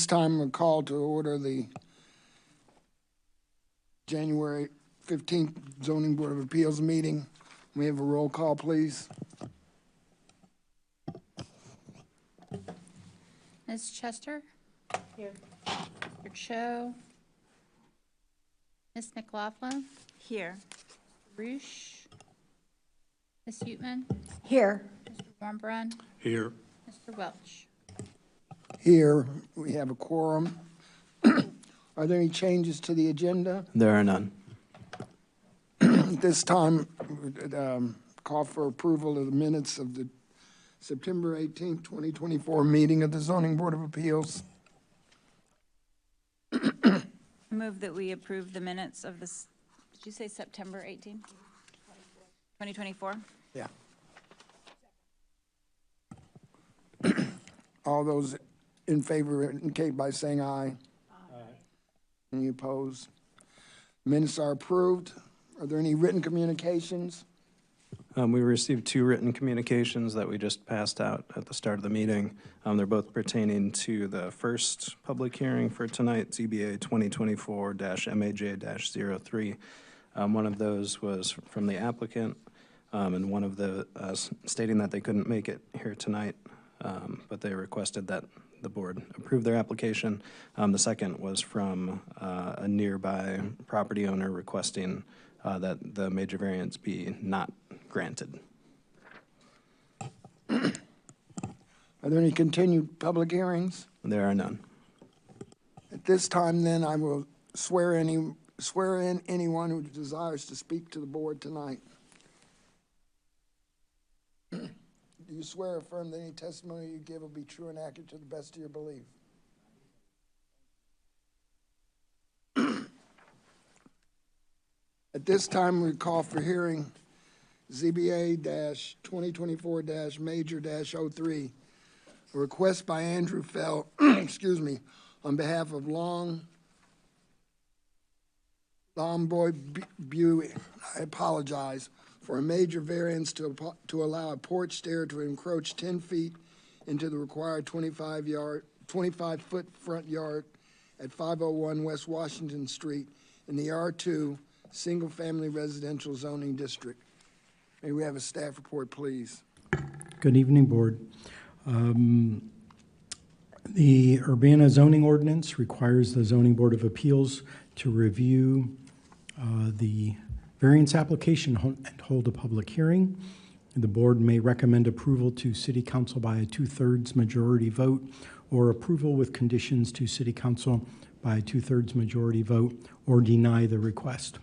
this time, we'll call to order the January 15th Zoning Board of Appeals meeting. We have a roll call, please. Ms. Chester? Here. Mr. Cho? Ms. McLaughlin? Here. Roosh? Ms. Uteman? Here. Mr. Warmbrun? Here. Mr. Welch? Here, we have a quorum. Are there any changes to the agenda? There are none. This time, call for approval of the minutes of the September 18th, 2024 meeting of the Zoning Board of Appeals. Move that we approve the minutes of this, did you say September 18th? 2024? Yeah. All those in favor indicate by saying aye. Aye. Any opposed? Minutes are approved. Are there any written communications? We received 2 written communications that we just passed out at the start of the meeting. They're both pertaining to the first public hearing for tonight, ZBA 2024-MAJ-03. One of those was from the applicant, and one of the stating that they couldn't make it here tonight, but they requested that the board approve their application. The second was from a nearby property owner requesting that the major variance be not granted. Are there any continued public hearings? There are none. At this time, then, I will swear in anyone who desires to speak to the board tonight. Do you swear or affirm that any testimony you give will be true and accurate to the best of your belief? At this time, we call for hearing ZBA-2024-Major-03, a request by Andrew Fell, excuse me, on behalf of Longboy Buick, I apologize, for a major variance to allow a porch stair to encroach 10 feet into the required 25-foot front yard at 501 West Washington Street in the R2 Single-Family Residential Zoning District. May we have a staff report, please? Good evening, Board. The Urbana zoning ordinance requires the Zoning Board of Appeals to review the variance application and hold a public hearing. The board may recommend approval to City Council by a 2/3 majority vote, or approval with conditions to City Council by a 2/3 majority vote, or deny the request.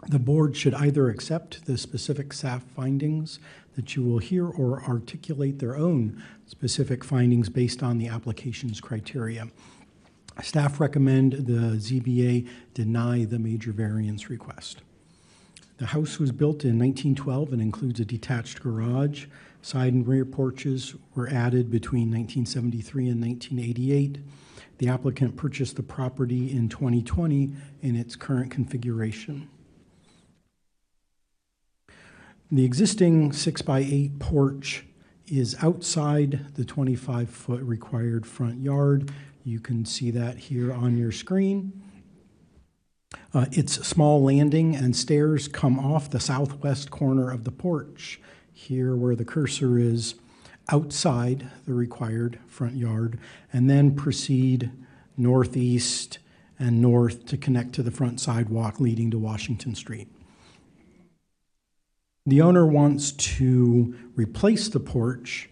The board should either accept the specific staff findings that you will hear or articulate their own specific findings based on the application's criteria. Staff recommend the ZBA deny the major variance request. The house was built in 1912 and includes a detached garage. Side and rear porches were added between 1973 and 1988. The applicant purchased the property in 2020 in its current configuration. The existing 6x8 porch is outside the 25-foot required front yard. You can see that here on your screen. Its small landing and stairs come off the southwest corner of the porch, here where the cursor is, outside the required front yard, and then proceed northeast and north to connect to the front sidewalk leading to Washington Street. The owner wants to replace the porch,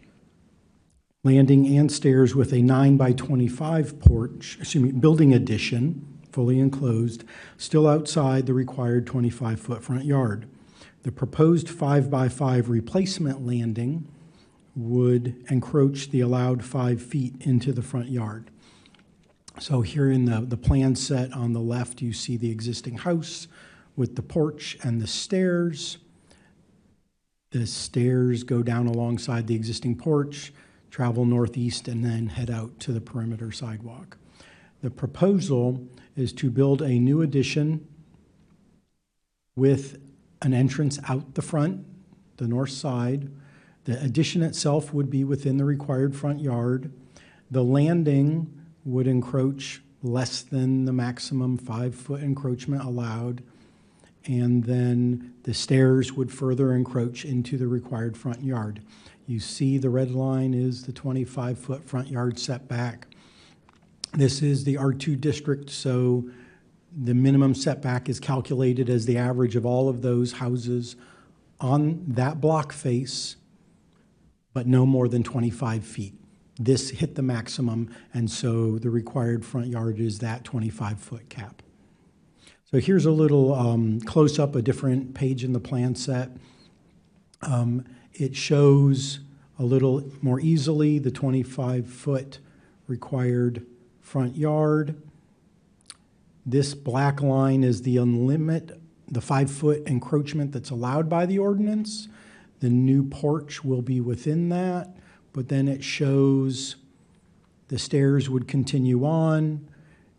landing and stairs with a 9x25 porch, building addition, fully enclosed, still outside the required 25-foot front yard. The proposed 5x5 replacement landing would encroach the allowed 5 feet into the front yard. So here in the plan set on the left, you see the existing house with the porch and the stairs. The stairs go down alongside the existing porch, travel northeast, and then head out to the perimeter sidewalk. The proposal is to build a new addition with an entrance out the front, the north side. The addition itself would be within the required front yard. The landing would encroach less than the maximum 5-foot encroachment allowed. And then the stairs would further encroach into the required front yard. You see the red line is the 25-foot front yard setback. This is the R2 district, so the minimum setback is calculated as the average of all of those houses on that block face, but no more than 25 feet. This hit the maximum, and so the required front yard is that 25-foot cap. So here's a little close-up, a different page in the plan set. It shows a little more easily the 25-foot required front yard. This black line is the 5-foot encroachment that's allowed by the ordinance. The new porch will be within that, but then it shows the stairs would continue on,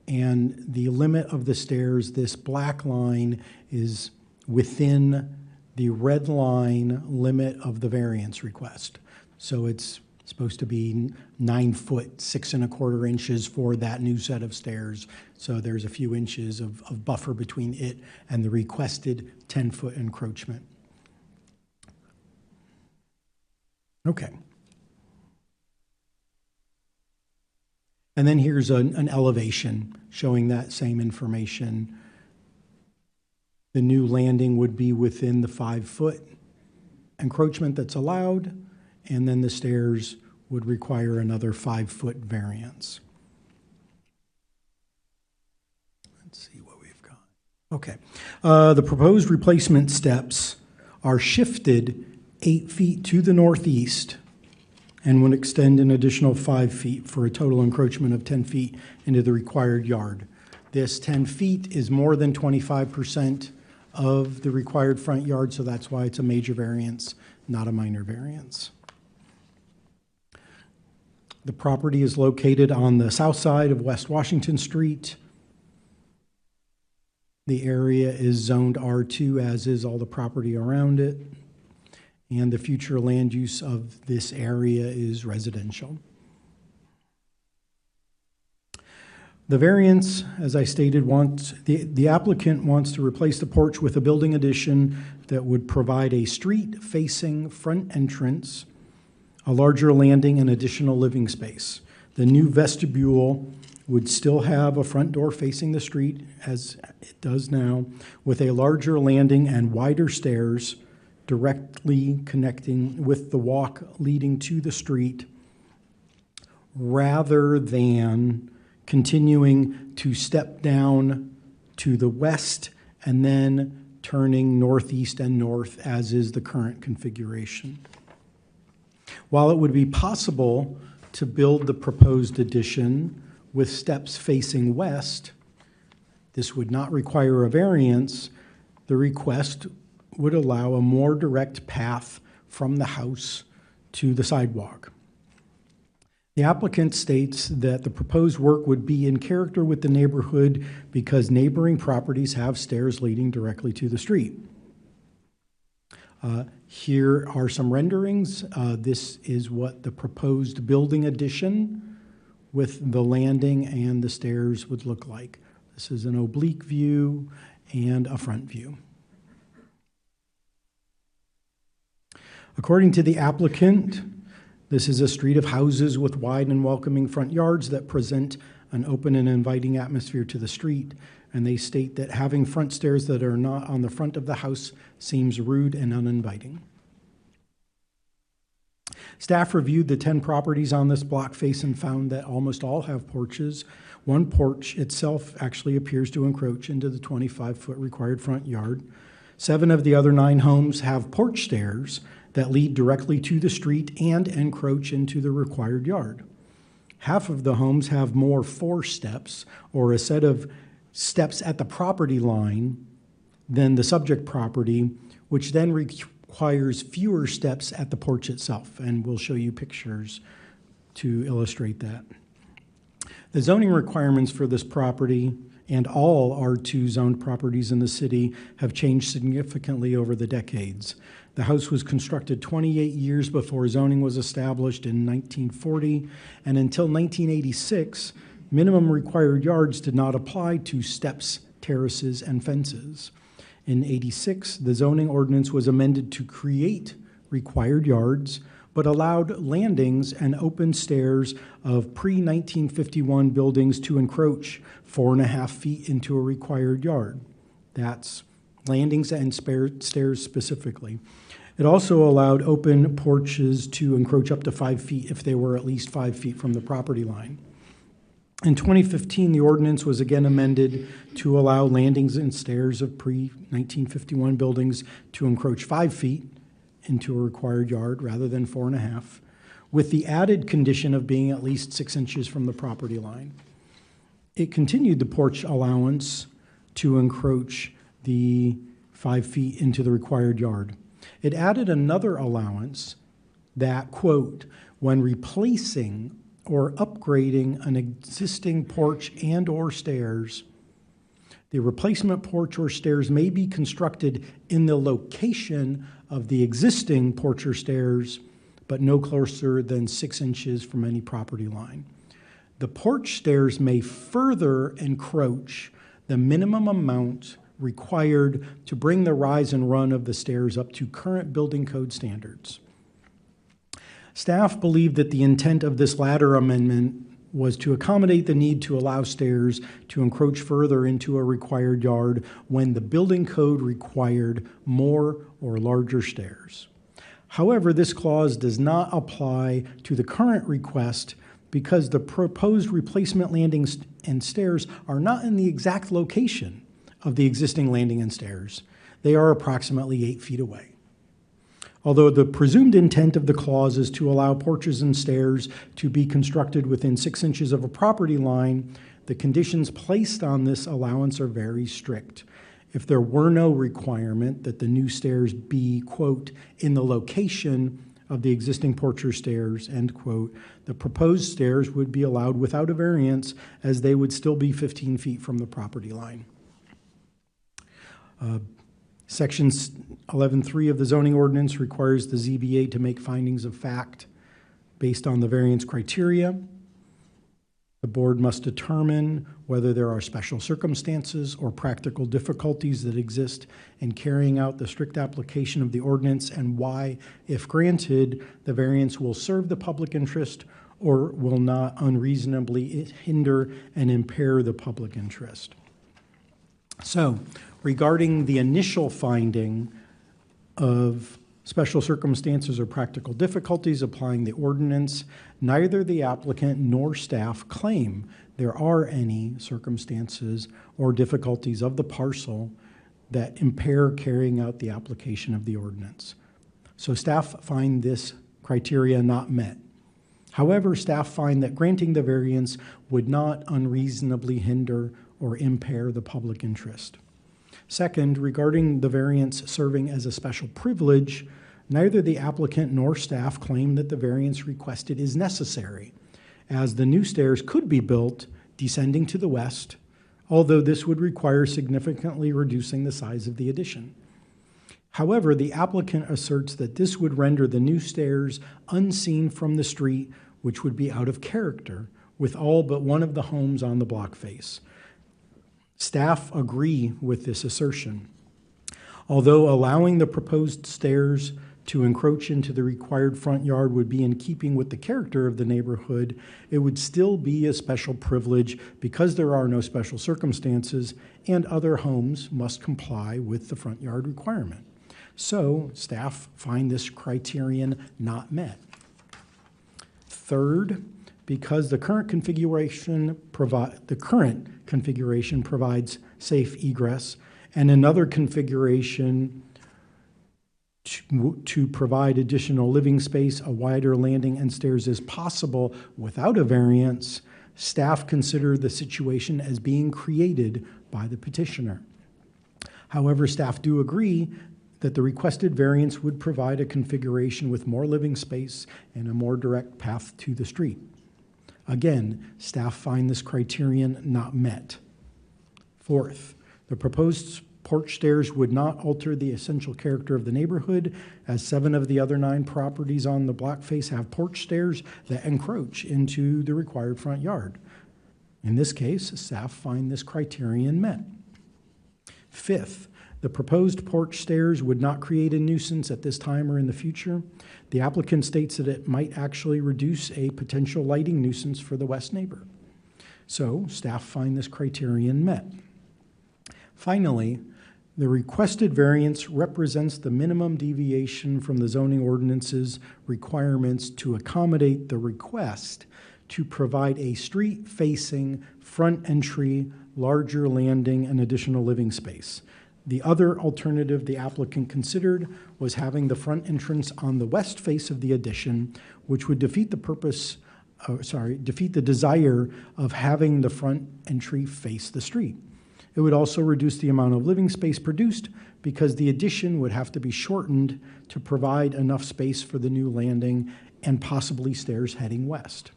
and the limit of the stairs, this black line, is within the red line limit of the variance request. So it's supposed to be 9 foot, 6 1/4 inches for that new set of stairs. So there's a few inches of buffer between it and the requested 10-foot encroachment. Okay. And then here's an elevation showing that same information. The new landing would be within the 5-foot encroachment that's allowed, and then the stairs would require another 5-foot variance. Let's see what we've got. Okay. The proposed replacement steps are shifted 8 feet to the northeast and would extend an additional 5 feet for a total encroachment of 10 feet into the required yard. This 10 feet is more than 25% of the required front yard, so that's why it's a major variance, not a minor variance. The property is located on the south side of West Washington Street. The area is zoned R2, as is all the property around it. And the future land use of this area is residential. The variance, as I stated, the applicant wants to replace the porch with a building addition that would provide a street-facing front entrance, a larger landing, and additional living space. The new vestibule would still have a front door facing the street, as it does now, with a larger landing and wider stairs directly connecting with the walk leading to the street, rather than continuing to step down to the west and then turning northeast and north, as is the current configuration. While it would be possible to build the proposed addition with steps facing west, this would not require a variance. The request would allow a more direct path from the house to the sidewalk. The applicant states that the proposed work would be in character with the neighborhood because neighboring properties have stairs leading directly to the street. Here are some renderings. This is what the proposed building addition with the landing and the stairs would look like. This is an oblique view and a front view. According to the applicant, this is a street of houses with wide and welcoming front yards that present an open and inviting atmosphere to the street, and they state that having front stairs that are not on the front of the house seems rude and uninviting. Staff reviewed the 10 properties on this block face and found that almost all have porches. One porch itself actually appears to encroach into the 25-foot required front yard. 7 of the other 9 homes have porch stairs that lead directly to the street and encroach into the required yard. Half of the homes have more 4 steps, or a set of steps at the property line, than the subject property, which then requires fewer steps at the porch itself. And we'll show you pictures to illustrate that. The zoning requirements for this property and all R2 zoned properties in the city have changed significantly over the decades. The house was constructed 28 years before zoning was established in 1940, and until 1986, minimum required yards did not apply to steps, terraces, and fences. In '86, the zoning ordinance was amended to create required yards, but allowed landings and open stairs of pre-1951 buildings to encroach 4.5 feet into a required yard. That's landings and stairs specifically. It also allowed open porches to encroach up to 5 feet if they were at least 5 feet from the property line. In 2015, the ordinance was again amended to allow landings and stairs of pre-1951 buildings to encroach 5 feet into a required yard rather than 4.5, with the added condition of being at least 6 inches from the property line. It continued the porch allowance to encroach the 5 feet into the required yard. It added another allowance that, quote, when replacing or upgrading an existing porch and or stairs, the replacement porch or stairs may be constructed in the location of the existing porch or stairs, but no closer than 6 inches from any property line. The porch stairs may further encroach the minimum amount required to bring the rise and run of the stairs up to current building code standards. Staff believed that the intent of this latter amendment was to accommodate the need to allow stairs to encroach further into a required yard when the building code required more or larger stairs. However, this clause does not apply to the current request because the proposed replacement landings and stairs are not in the exact location of the existing landing and stairs. They are approximately 8 feet away. Although the presumed intent of the clause is to allow porches and stairs to be constructed within 6 inches of a property line, the conditions placed on this allowance are very strict. If there were no requirement that the new stairs be, quote, in the location of the existing porch or stairs, end quote, the proposed stairs would be allowed without a variance as they would still be 15 feet from the property line. Section 11.3 of the zoning ordinance requires the ZBA to make findings of fact based on the variance criteria. The board must determine whether there are special circumstances or practical difficulties that exist in carrying out the strict application of the ordinance and why, if granted, the variance will serve the public interest or will not unreasonably hinder and impair the public interest. So, regarding the initial finding of special circumstances or practical difficulties applying the ordinance, neither the applicant nor staff claim there are any circumstances or difficulties of the parcel that impair carrying out the application of the ordinance. So staff find this criteria not met. However, staff find that granting the variance would not unreasonably hinder or impair the public interest. Second, regarding the variance serving as a special privilege, neither the applicant nor staff claim that the variance requested is necessary, as the new stairs could be built descending to the west, although this would require significantly reducing the size of the addition. However, the applicant asserts that this would render the new stairs unseen from the street, which would be out of character with all but one of the homes on the block face. Staff agree with this assertion. Although allowing the proposed stairs to encroach into the required front yard would be in keeping with the character of the neighborhood, it would still be a special privilege because there are no special circumstances and other homes must comply with the front yard requirement. So staff find this criterion not met. Third, because the current configuration provides safe egress, and another configuration to provide additional living space, a wider landing and stairs is possible without a variance, staff consider the situation as being created by the petitioner. However, staff do agree that the requested variance would provide a configuration with more living space and a more direct path to the street. Again, staff find this criterion not met. Fourth, the proposed porch stairs would not alter the essential character of the neighborhood, as 7 of the other 9 properties on the block face have porch stairs that encroach into the required front yard. In this case, staff find this criterion met. Fifth, the proposed porch stairs would not create a nuisance at this time or in the future. The applicant states that it might actually reduce a potential lighting nuisance for the west neighbor. So staff find this criterion met. Finally, the requested variance represents the minimum deviation from the zoning ordinance's requirements to accommodate the request to provide a street-facing front entry, larger landing, and additional living space. The other alternative the applicant considered was having the front entrance on the west face of the addition, which would defeat the desire of having the front entry face the street. It would also reduce the amount of living space produced because the addition would have to be shortened to provide enough space for the new landing and possibly stairs heading west.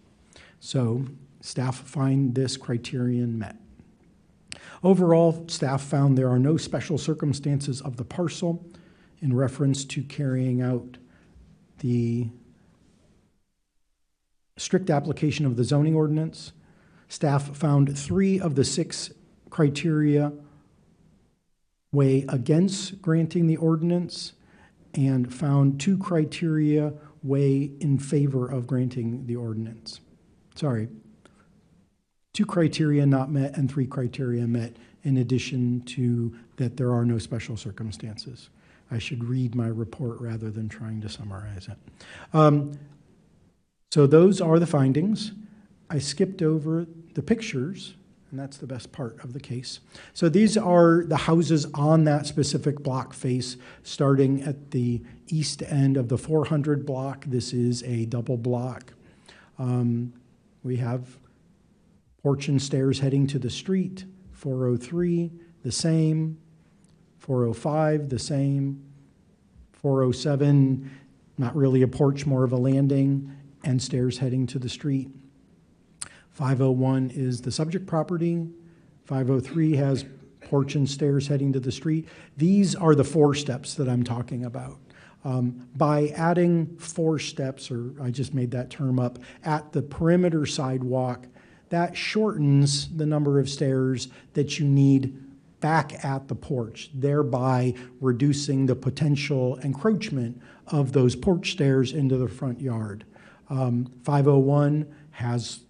So staff find this criterion met. Overall, staff found there are no special circumstances of the parcel in reference to carrying out the strict application of the zoning ordinance. Staff found 3 of the 6 criteria weigh against granting the ordinance and found 2 criteria weigh in favor of granting the ordinance. 2 criteria not met and 3 criteria met, in addition to that there are no special circumstances. I should read my report rather than trying to summarize it. So those are the findings. I skipped over the pictures, and that's the best part of the case. So these are the houses on that specific block face, starting at the east end of the 400 block. This is a double block. We have porch and stairs heading to the street. 403, the same. 405, the same. 407, not really a porch, more of a landing, and stairs heading to the street. 501 is the subject property. 503 has porch and stairs heading to the street. These are the 4 steps that I'm talking about. By adding 4 steps, or I just made that term up, at the perimeter sidewalk, that shortens the number of stairs that you need back at the porch, thereby reducing the potential encroachment of those porch stairs into the front yard. 501 has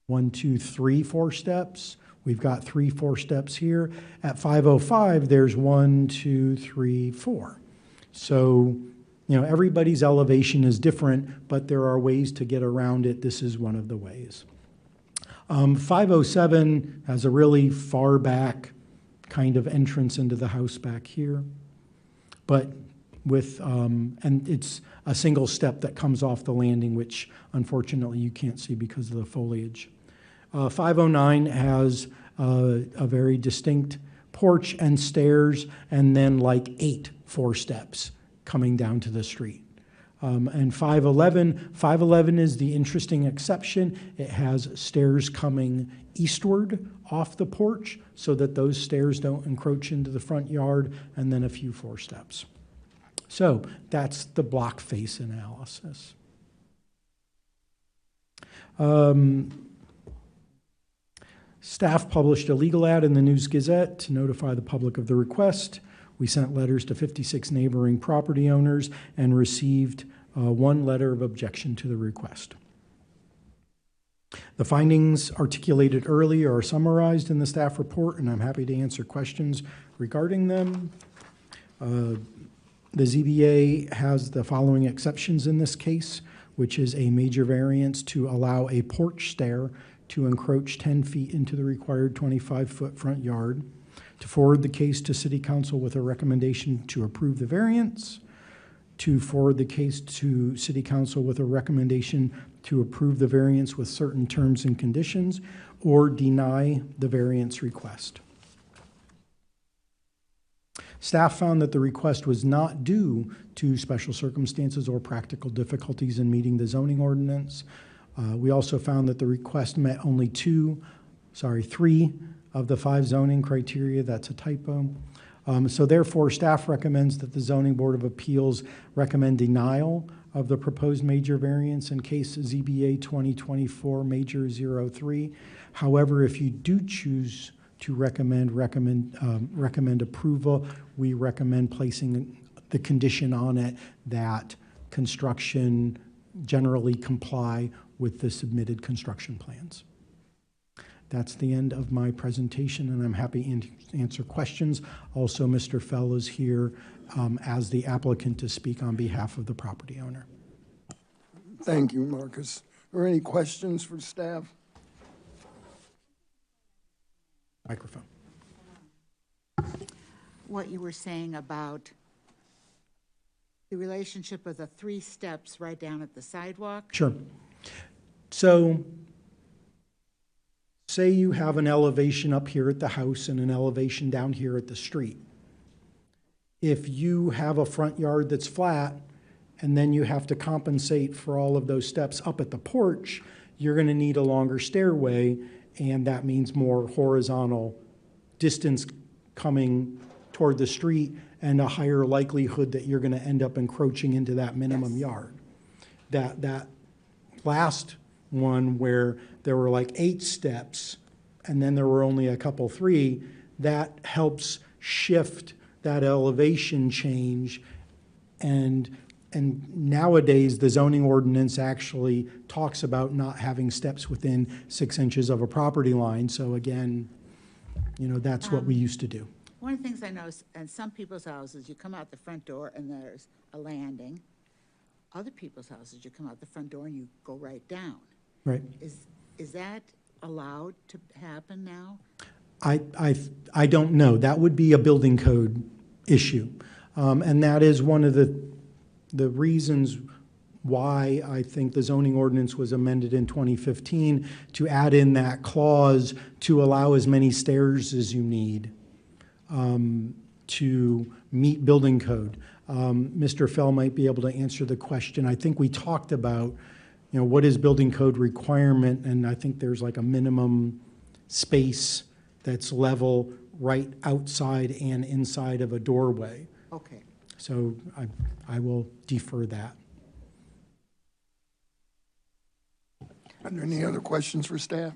1, 2, 3, 4 steps. We've got 3, 4 steps here. At 505, there's 1, 2, 3, 4. So, everybody's elevation is different, but there are ways to get around it. This is one of the ways. 507 has a really far back kind of entrance into the house back here, but with, and it's a single step that comes off the landing, which unfortunately you can't see because of the foliage. 509 has a very distinct porch and stairs, and then like 8 4 steps coming down to the street. And 511 is the interesting exception. It has stairs coming eastward off the porch so that those stairs don't encroach into the front yard, and then a few 4 steps. So that's the block face analysis. Staff published a legal ad in the News Gazette to notify the public of the request. We sent letters to 56 neighboring property owners and received 1 letter of objection to the request. The findings articulated earlier are summarized in the staff report, and I'm happy to answer questions regarding them. The ZBA has the following exceptions in this case, which is a major variance to allow a porch stair to encroach 10 feet into the required 25-foot front yard, to forward the case to City Council with a recommendation to approve the variance, to forward the case to City Council with a recommendation to approve the variance with certain terms and conditions, or deny the variance request. Staff found that the request was not due to special circumstances or practical difficulties in meeting the zoning ordinance. We also found that the request met only 3 of the 5 zoning criteria. That's a typo. So therefore, staff recommends that the Zoning Board of Appeals recommend denial of the proposed major variance in case ZBA 2024 Major 03. However, if you do choose to recommend approval, we recommend placing the condition on it that construction generally comply with the submitted construction plans. That's the end of my presentation, and I'm happy to answer questions. Also, Mr. Fell is here as the applicant to speak on behalf of the property owner. Thank you, Marcus. Are there any questions for staff? Microphone. What you were saying about the relationship of the 3 steps right down at the sidewalk? Sure. So, say you have an elevation up here at the house and an elevation down here at the street. If you have a front yard that's flat, and then you have to compensate for all of those steps up at the porch, you're going to need a longer stairway, and that means more horizontal distance coming toward the street and a higher likelihood that you're going to end up encroaching into that minimum yard. That last one where there were like 8 steps and then there were only a couple 3, that helps shift that elevation change. And nowadays, the zoning ordinance actually talks about not having steps within 6 inches of a property line. So again, you know, that's what we used to do. One of the things I noticed in some people's houses, you come out the front door and there's a landing. Other people's houses, you come out the front door and you go right down. Right. Is that allowed to happen now? I don't know. That would be a building code issue. And that is one of the reasons why I think the zoning ordinance was amended in 2015 to add in that clause to allow as many stairs as you need to meet building code. Mr. Fell might be able to answer the question. I think we talked about, you know, what is building code requirement, and I think there's like a minimum space that's level right outside and inside of a doorway. Okay. So I will defer that. Are there any other questions for staff?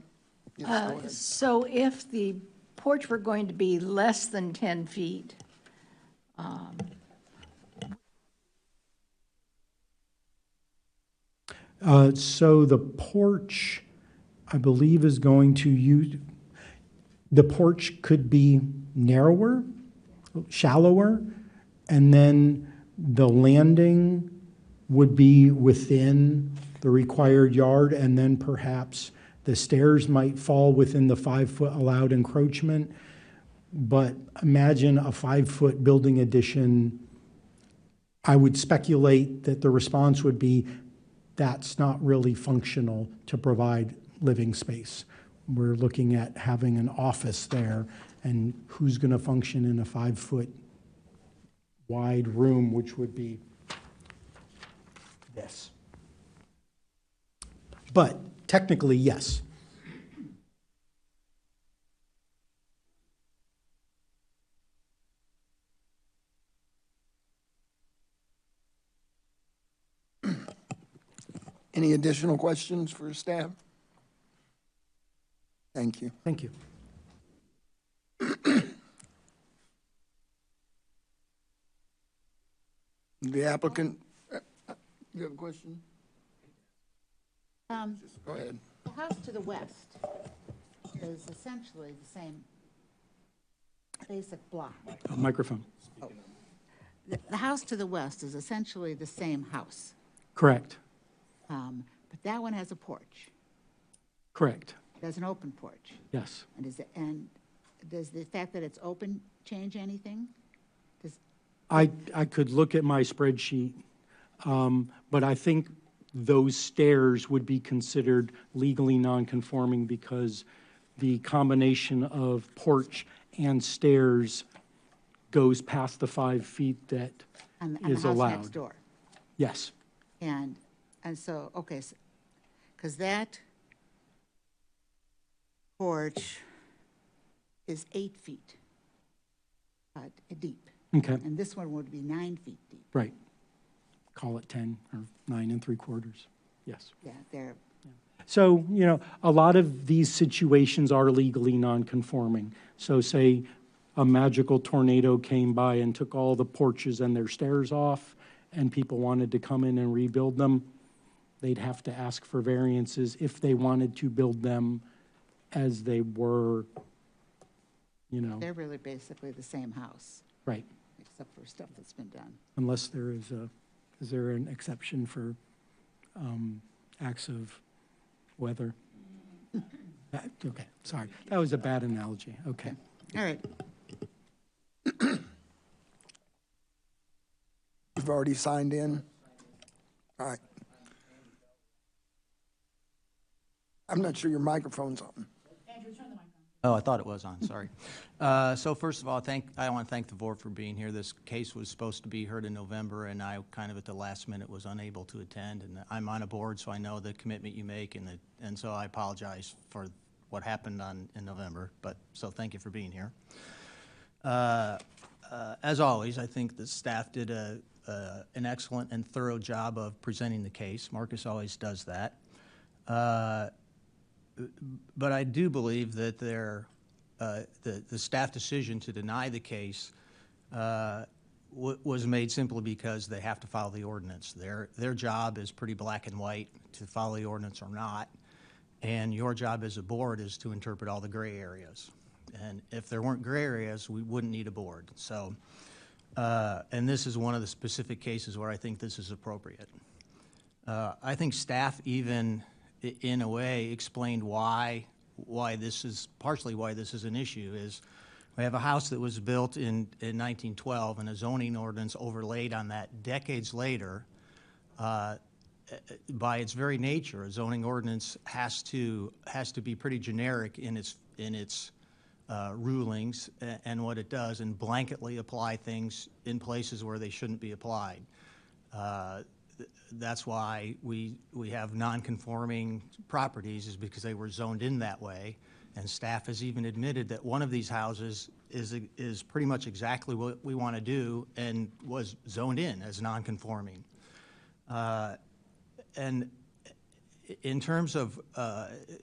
Yes, go ahead. So if the porch were going to be less than 10 feet, So the porch, I believe, is going to use, the porch could be narrower, shallower, and then the landing would be within the required yard, and then perhaps the stairs might fall within the 5-foot allowed encroachment. But imagine a 5-foot building addition. I would speculate that the response would be, that's not really functional to provide living space. We're looking at having an office there, and who's going to function in a 5-foot wide room, which would be this. But technically, yes. Any additional questions for staff? Thank you. Thank you. The applicant, you have a question? Go ahead. The house to the west is essentially the same basic block. Microphone. The house to the west is essentially the same house, Correct. but that one has a porch. Correct. It has an open porch. Yes. And does the fact that it's open change anything? I could look at my spreadsheet, but I think those stairs would be considered legally non-conforming because the combination of porch and stairs goes past the 5 feet that And is the house allowed. next door? Yes. And so, okay, because that porch is 8 feet deep. Okay. And this one would be 9 feet deep. Right. call it 10 or 9 3/4. Yes. Yeah, they're, So, a lot of these situations are legally non-conforming. So say a magical tornado came by and took all the porches and their stairs off, and people wanted to come in and rebuild them, they'd have to ask for variances if they wanted to build them as they were, they're really basically the same house, right, except for stuff that's been done. unless there is there an exception for acts of weather? Okay, sorry, that was a bad analogy, okay. All right, You've already signed in? All right. I'm not sure your microphone's on. Oh, I thought it was on, sorry. So first of all, I want to thank the board for being here. This case was supposed to be heard in November, and I kind of at the last minute was unable to attend. And I'm on a board, so I know the commitment you make, and so I apologize for what happened in November. So thank you for being here. As always, I think the staff did an excellent and thorough job of presenting the case. Marcus always does that. But I do believe that the staff decision to deny the case was made simply because they have to follow the ordinance. Their job is pretty black and white to follow the ordinance or not, and your job as a board is to interpret all the gray areas. And if there weren't gray areas, we wouldn't need a board. So, and this is one of the specific cases where I think this is appropriate. I think staff even, in a way, explained why this is, partially why this is an issue, is we have a house that was built in 1912 and a zoning ordinance overlaid on that decades later. By its very nature, a zoning ordinance has to be pretty generic in its rulings and what it does, and blanketly apply things in places where they shouldn't be applied. That's why we have non-conforming properties, is because they were zoned in that way. And staff has even admitted that one of these houses is pretty much exactly what we want to do and was zoned in as non-conforming. And in terms of,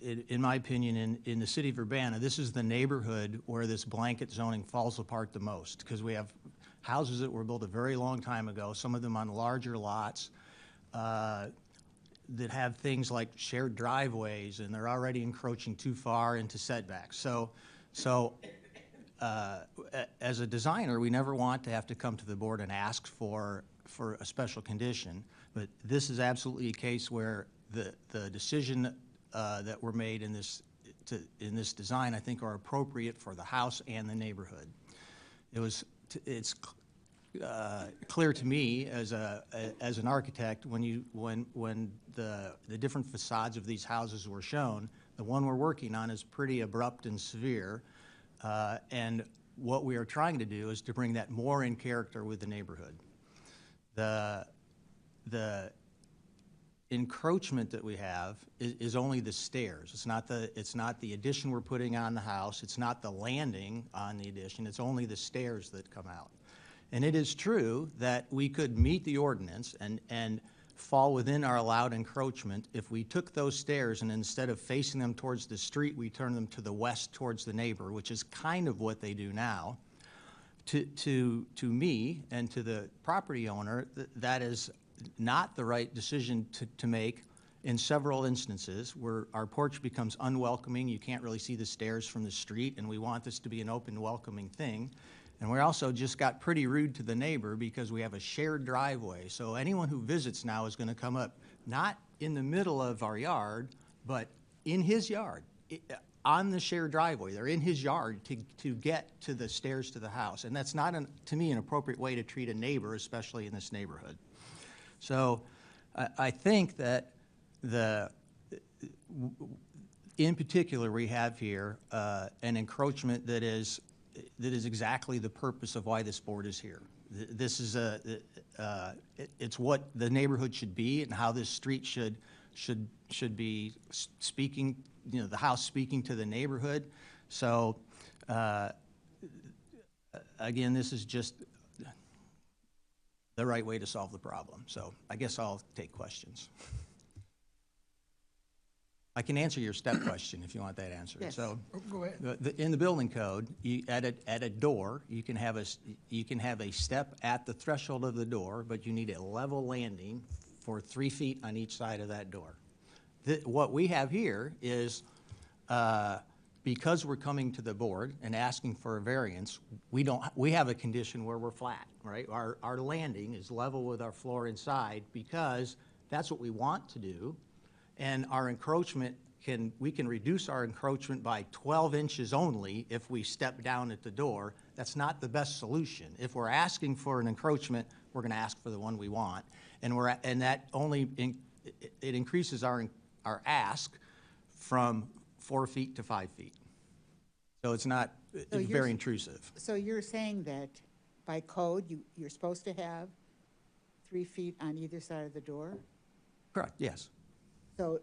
in my opinion, in the city of Urbana, this is the neighborhood where this blanket zoning falls apart the most, because we have houses that were built a very long time ago, some of them on larger lots, that have things like shared driveways, and they're already encroaching too far into setbacks. So as a designer, we never want to have to come to the board and ask for a special condition, but this is absolutely a case where the decision that were made in this design, I think, are appropriate for the house and the neighborhood. It's clear to me as an architect when the different facades of these houses were shown. The one we're working on is pretty abrupt and severe, and what we are trying to do is to bring that more in character with the neighborhood. The encroachment that we have is only the stairs. It's not the addition we're putting on the house. It's not the landing on the addition. It's only the stairs that come out. And it is true that we could meet the ordinance and fall within our allowed encroachment if we took those stairs and instead of facing them towards the street, we turn them to the west towards the neighbor, which is kind of what they do now. To me and to the property owner, that is not the right decision to make in several instances where our porch becomes unwelcoming. You can't really see the stairs from the street, and we want this to be an open, welcoming thing. And we also just got pretty rude to the neighbor because we have a shared driveway. So anyone who visits now is going to come up, not in the middle of our yard, but in his yard, on the shared driveway. They're in his yard to get to the stairs to the house. And that's not, to me, an appropriate way to treat a neighbor, especially in this neighborhood. So I think that in particular, we have here an encroachment that is exactly the purpose of why this board is here. This is it's what the neighborhood should be and how this street should be speaking, the house speaking to the neighborhood. So again, this is just the right way to solve the problem. So I guess I'll take questions. I can answer your step question if you want that answered. Yes. So Oh, go ahead. in the building code, at a door, you can have a step at the threshold of the door, but you need a level landing for 3 feet on each side of that door. What we have here is, because we're coming to the board and asking for a variance, we have a condition where we're flat, right? Our landing is level with our floor inside because that's what we want to do. And our encroachment we can reduce our encroachment by 12 inches only if we step down at the door. That's not the best solution. If we're asking for an encroachment, we're gonna ask for the one we want. And that only, it increases our ask from 4 feet to 5 feet. So it's not, it's So you're very s- intrusive. So you're saying that by code, you're supposed to have 3 feet on either side of the door? Correct, yes. So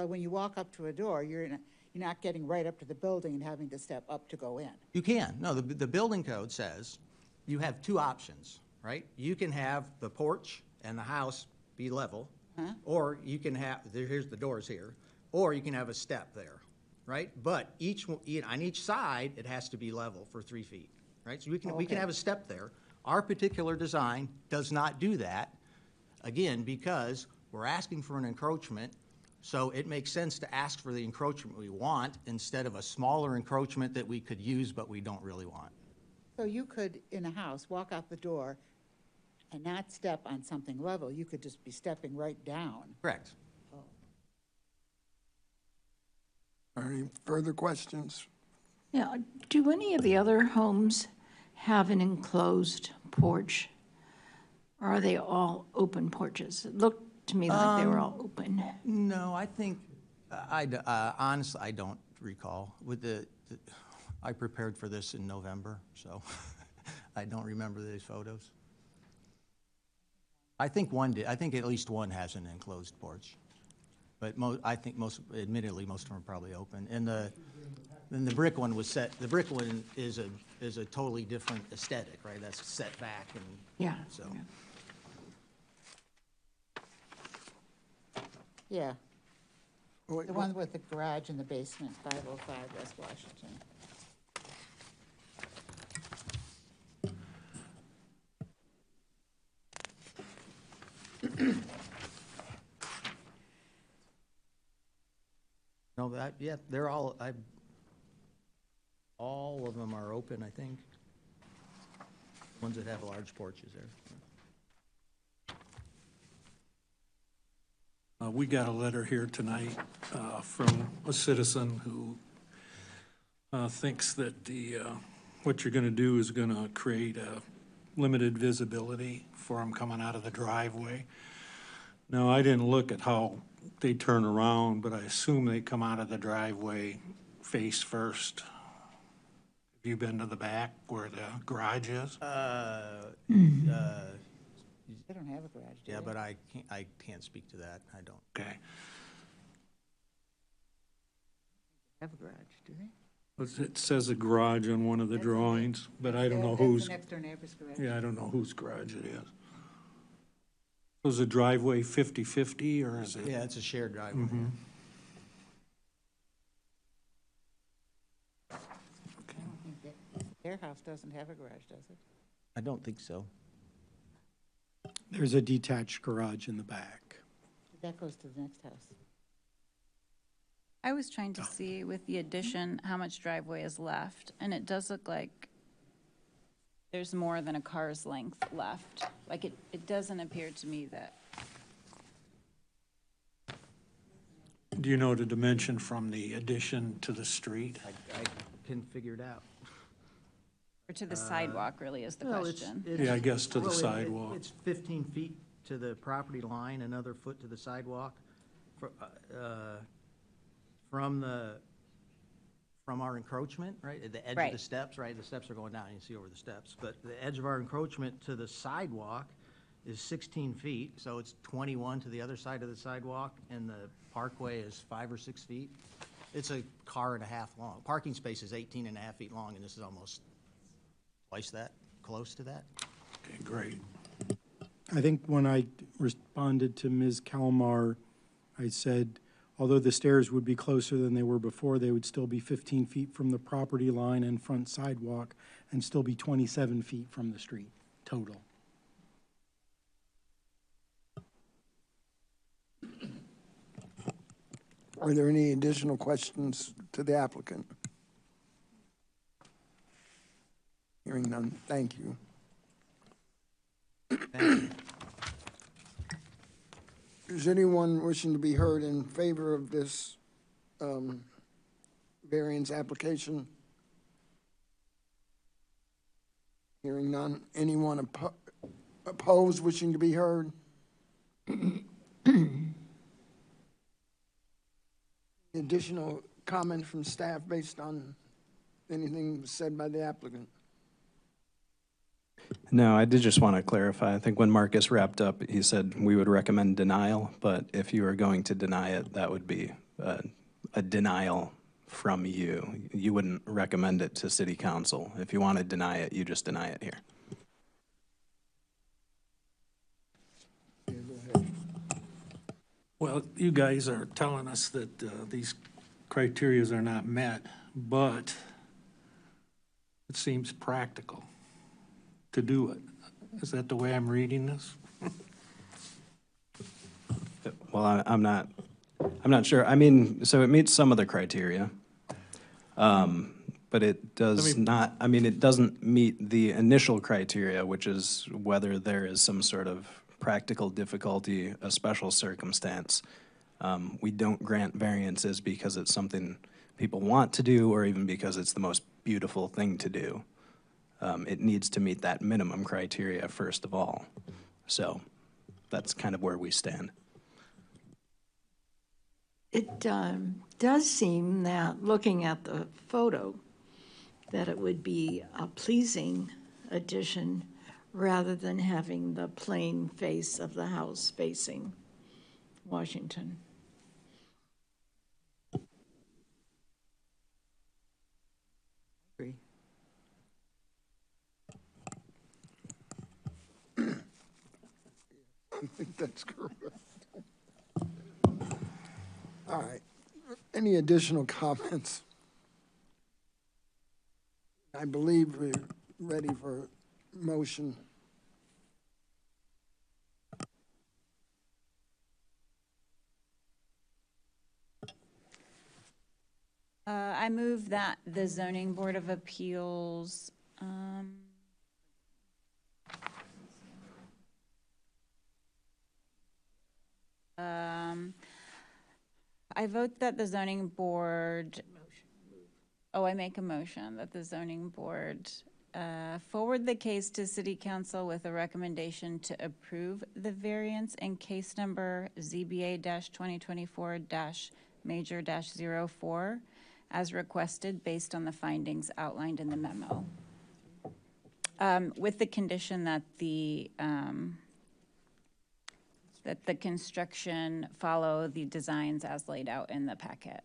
when you walk up to a door, you're not getting right up to the building and having to step up to go in. You can. No, the building code says you have 2 options, right? You can have the porch and the house be level, or you can have, here's the doors here, or you can have a step there, right? But on each side, it has to be level for 3 feet, right? So we can Okay. have a step there. Our particular design does not do that, again, because we're asking for an encroachment, so it makes sense to ask for the encroachment we want instead of a smaller encroachment that we could use but we don't really want. So you could, in a house, walk out the door and not step on something level. You could just be stepping right down. Correct. Any further questions? Yeah, do any of the other homes have an enclosed porch? Or are they all open porches? It looked to me like they were all open. No, I think, honestly, I don't recall. I prepared for this in November, so I don't remember these photos. I think one did. I think at least one has an enclosed porch. But I think admittedly, most of them are probably open. And the brick one was the brick one is a totally different aesthetic, right? That's set back and. Yeah. So. Yeah, Oh, wait, the one with the garage in the basement, 505 West Washington. No, yeah, they're all of them are open, I think. Ones that have large porches there. We got a letter here tonight from a citizen who thinks that what you're going to do is going to create a limited visibility for them coming out of the driveway. Now, I didn't look at how they turn around, but I assume they come out of the driveway face first. Have you been to the back where the garage is? They don't have a garage, do Yeah, they? but I can't speak to that. I don't. Okay. Have a garage, do they? It says a garage on one of the drawings, but I don't know That's whose. the next door neighbor's garage. Yeah, I don't know whose garage it is. Was the driveway 50/50, or is it? Yeah, it's a shared driveway. I don't think their house doesn't have a garage, does it? I don't think so. There's a detached garage in the back. That goes to the next house. I was trying to see with the addition, how much driveway is left, and it does look like there's more than a car's length left. Like, it doesn't appear to me that, Do you know the dimension from the addition to the street? I can figure it out. or to the sidewalk really is the Well, it's- question. Yeah, I guess to the Well, sidewalk. It's 15 feet to the property line, another foot to the sidewalk. From our encroachment, right, at the edge of the Right. steps, right, the steps are going down, you can see over the steps. But the edge of our encroachment to the sidewalk is 16 feet, so it's 21 to the other side of the sidewalk, and the parkway is 5 or 6 feet. It's a car and a half long. Parking space is 18 and a half feet long, and this is almost twice that, close to that? Okay, great. I think when I responded to Ms. Kalmar, I said, although the stairs would be closer than they were before, they would still be 15 feet from the property line and front sidewalk and still be 27 feet from the street total. Are there any additional questions to the applicant? Hearing none, thank you. Thank you. Is anyone wishing to be heard in favor of this variance application? Hearing none. Anyone opposed wishing to be heard? Additional comment from staff based on anything said by the applicant? No, I did just want to clarify. I think when Marcus wrapped up, he said we would recommend denial, but if you are going to deny it, that would be a denial from you. You wouldn't recommend it to city council. If you want to deny it, you just deny it here. Well, you guys are telling us that these criterias are not met, but it seems practical to do it. Is that the way I'm reading this? Well, I'm not sure. I mean, so it meets some of the criteria, but it does not, I mean, it doesn't meet the initial criteria, which is whether there is some sort of practical difficulty, a special circumstance. We don't grant variances because it's something people want to do or even because it's the most beautiful thing to do. It needs to meet that minimum criteria first of all. So that's kind of where we stand. It does seem that, looking at the photo, that it would be a pleasing addition rather than having the plain face of the house facing Washington. Agree. I think that's correct. All right. Any additional comments? I believe we're ready for motion. I move that the Zoning Board of Appeals, I vote that the zoning board, I make a motion that the zoning board forward the case to city council with a recommendation to approve the variance in case number ZBA-2024-major-04 as requested based on the findings outlined in the memo. With the condition that the construction follow the designs as laid out in the packet.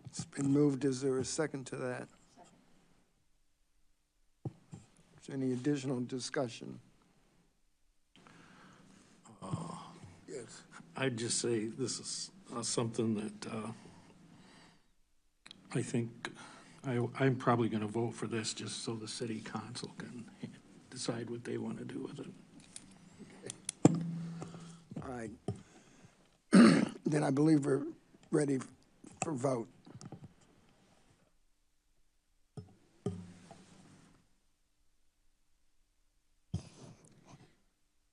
It's been moved. Is there a second to that? Is there any additional discussion? Yes. I'd just say this is something that I think I'm probably going to vote for this just so the city council can decide what they want to do with it. All right. Then I believe we're ready for vote.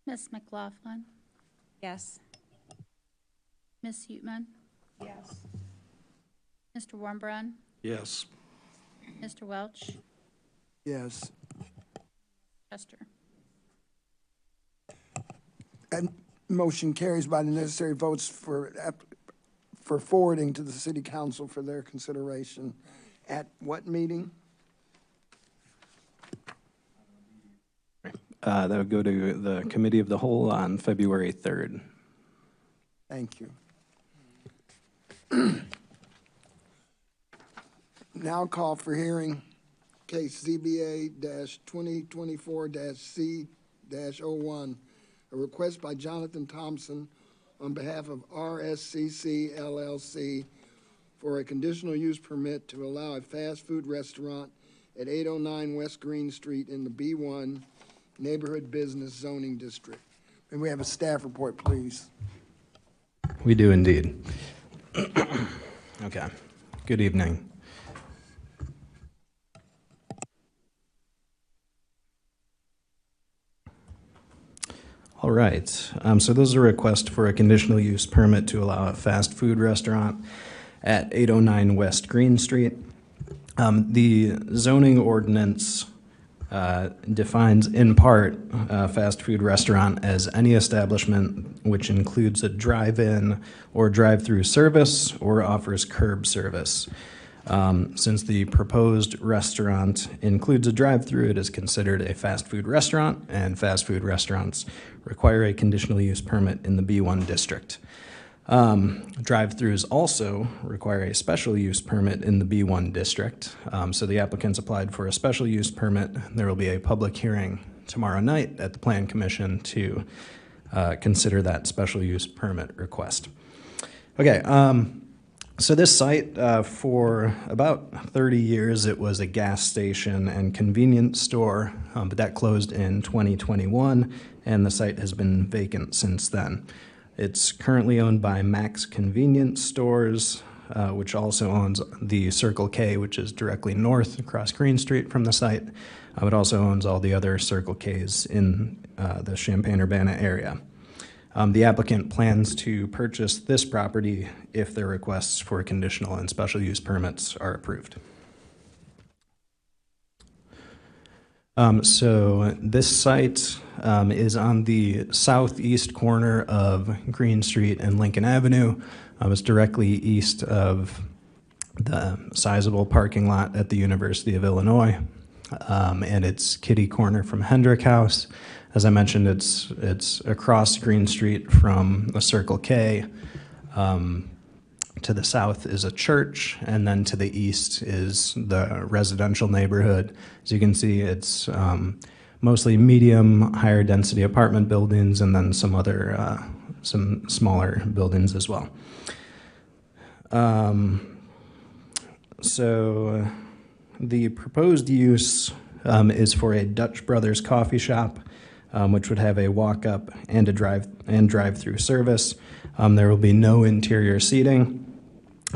Ms. McLaughlin, Yes. Ms. Huetman, Yes. Mr. Warmbrun, Yes. Mr. Welch, Yes. Chester. And motion carries by the necessary votes for forwarding to the city council for their consideration. At what meeting? That would go to the Committee of the Whole on February 3rd. Thank you. Now call for hearing case ZBA-2024-C-01, a request by Jonathan Thompson on behalf of RSCC LLC for a conditional use permit to allow a fast food restaurant at 809 West Green Street in the B1 Neighborhood Business Zoning District. May we have a staff report, please? We do indeed. Okay. Good evening. All right. So this is a request for a conditional use permit to allow a fast food restaurant at 809 West Green Street. The zoning ordinance defines in part a fast food restaurant as any establishment which includes a drive-in or drive-through service or offers curb service. Since the proposed restaurant includes a drive-through, it is considered a fast food restaurant, and fast food restaurants require a conditional use permit in the B1 district. Drive-throughs also require a special use permit in the B1 district. So the applicants applied for a special use permit. There will be a public hearing tomorrow night at the Plan Commission to consider that special use permit request. Okay, so this site, for about 30 years, it was a gas station and convenience store, but that closed in 2021, and the site has been vacant since then. It's currently owned by Max Convenience Stores, which also owns the Circle K, which is directly north across Green Street from the site. It also owns all the other Circle Ks in the Champaign-Urbana area. The applicant plans to purchase this property if their requests for conditional and special use permits are approved. So this site is on the southeast corner of Green Street and Lincoln Avenue. It's directly east of the sizable parking lot at the University of Illinois, and it's kitty corner from Hendrick House. As I mentioned, it's across Green Street from the Circle K. To the south is a church, and then to the east is the residential neighborhood. As you can see, it's mostly medium, higher density apartment buildings, and then some other, some smaller buildings as well. So the proposed use is for a Dutch Brothers coffee shop, which would have a walk-up and a drive-through service. There will be no interior seating.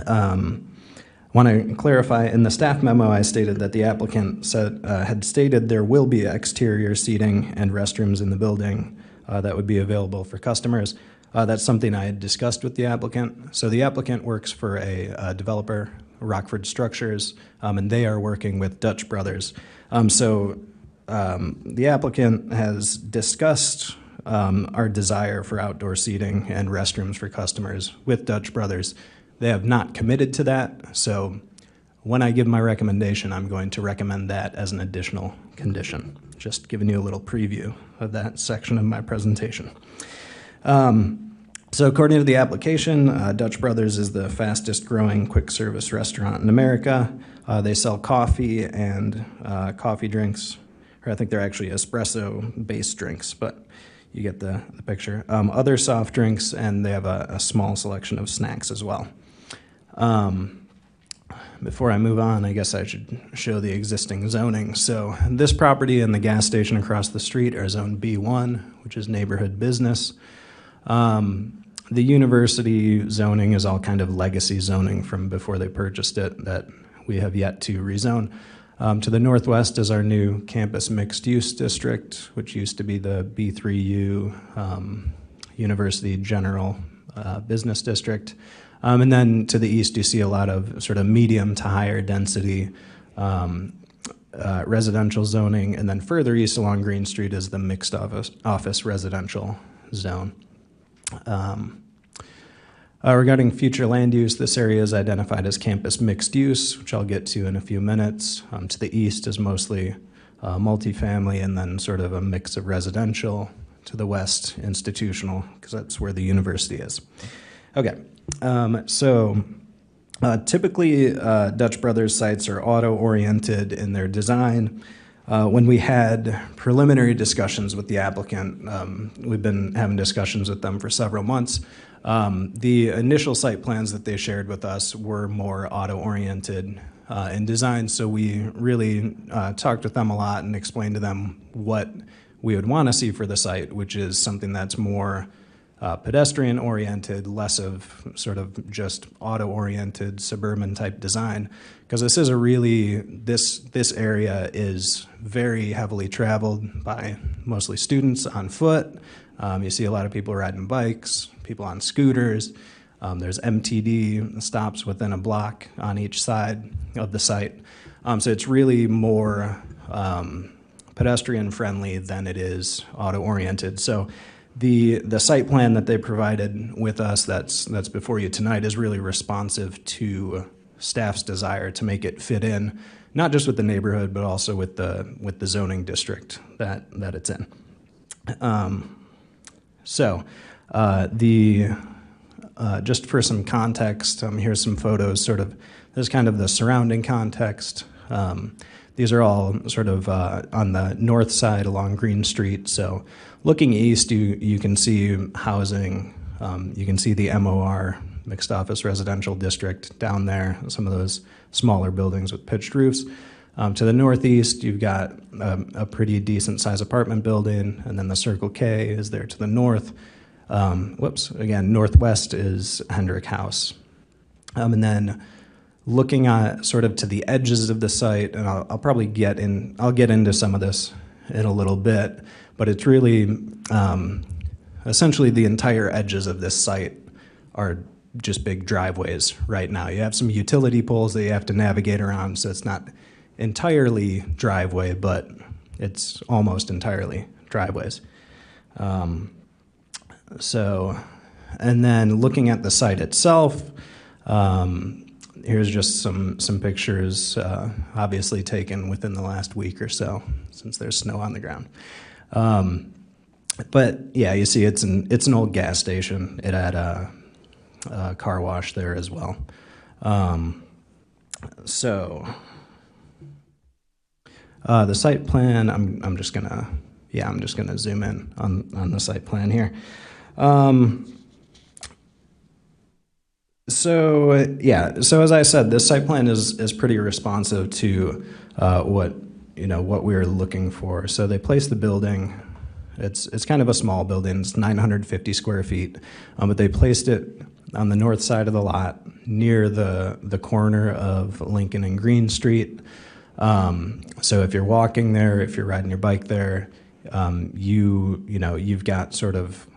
Want to clarify, in the staff memo, I stated that the applicant had stated there will be exterior seating and restrooms in the building that would be available for customers. That's something I had discussed with the applicant. So the applicant works for a developer, Rockford Structures, and they are working with Dutch Brothers. The applicant has discussed our desire for outdoor seating and restrooms for customers with Dutch Brothers. They have not committed to that, so when I give my recommendation, I'm going to recommend that as an additional condition. Just giving you a little preview of that section of my presentation. So according to the application, Dutch Brothers is the fastest growing quick service restaurant in America. They sell coffee and coffee drinks, or I think they're actually espresso-based drinks, but you get the picture. Other soft drinks, and they have a small selection of snacks as well. Before I move on, I guess I should show the existing zoning. So this property and the gas station across the street are zone B1, which is neighborhood business. The university zoning is all kind of legacy zoning from before they purchased it that we have yet to rezone. To the northwest is our new campus mixed-use district, which used to be the B3U University General Business District. And then to the east, you see a lot of sort of medium to higher density residential zoning. And then further east along Green Street is the mixed office residential zone. Regarding future land use, this area is identified as campus mixed use, which I'll get to in a few minutes. To the east is mostly multifamily and then sort of a mix of residential. To the west, institutional, because that's where the university is. Okay, so Typically, Dutch Brothers sites are auto-oriented in their design. When we had preliminary discussions with the applicant, we've been having discussions with them for several months. The initial site plans that they shared with us were more auto-oriented in design, so we really talked with them a lot and explained to them what we would want to see for the site, which is something that's more pedestrian-oriented, less of sort of just auto-oriented suburban-type design. Because this is a really, this area is very heavily traveled by mostly students on foot. You see a lot of people riding bikes, people on scooters. There's MTD stops within a block on each side of the site. So it's really more pedestrian-friendly than it is auto-oriented. So the site plan that they provided with us that's before you tonight is really responsive to staff's desire to make it fit in, not just with the neighborhood, but also with the zoning district that it's in. Just for some context, here's some photos, sort of, this is kind of the surrounding context. These are all sort of on the north side along Green Street. So looking east, you can see housing. You can see the MOR, Mixed Office Residential District, down there, some of those smaller buildings with pitched roofs. To the northeast, you've got a pretty decent size apartment building, and then the Circle K is there to the north. Again, northwest is Hendrick House. And then looking at sort of to the edges of the site, and I'll probably get into some of this in a little bit, but it's really essentially the entire edges of this site are just big driveways right now. You have some utility poles that you have to navigate around, so it's not entirely driveway, but it's almost entirely driveways. And then looking at the site itself, here's just some pictures, obviously taken within the last week or so, since there's snow on the ground. But yeah, you see it's an old gas station. It had a car wash there as well. The site plan, I'm just gonna zoom in on the site plan here. So as I said, this site plan is pretty responsive to what we were looking for. So they placed the building. It's kind of a small building. It's 950 square feet, but they placed it on the north side of the lot, near the corner of Lincoln and Green Street. So if you're walking there, if you're riding your bike there, you've got sort of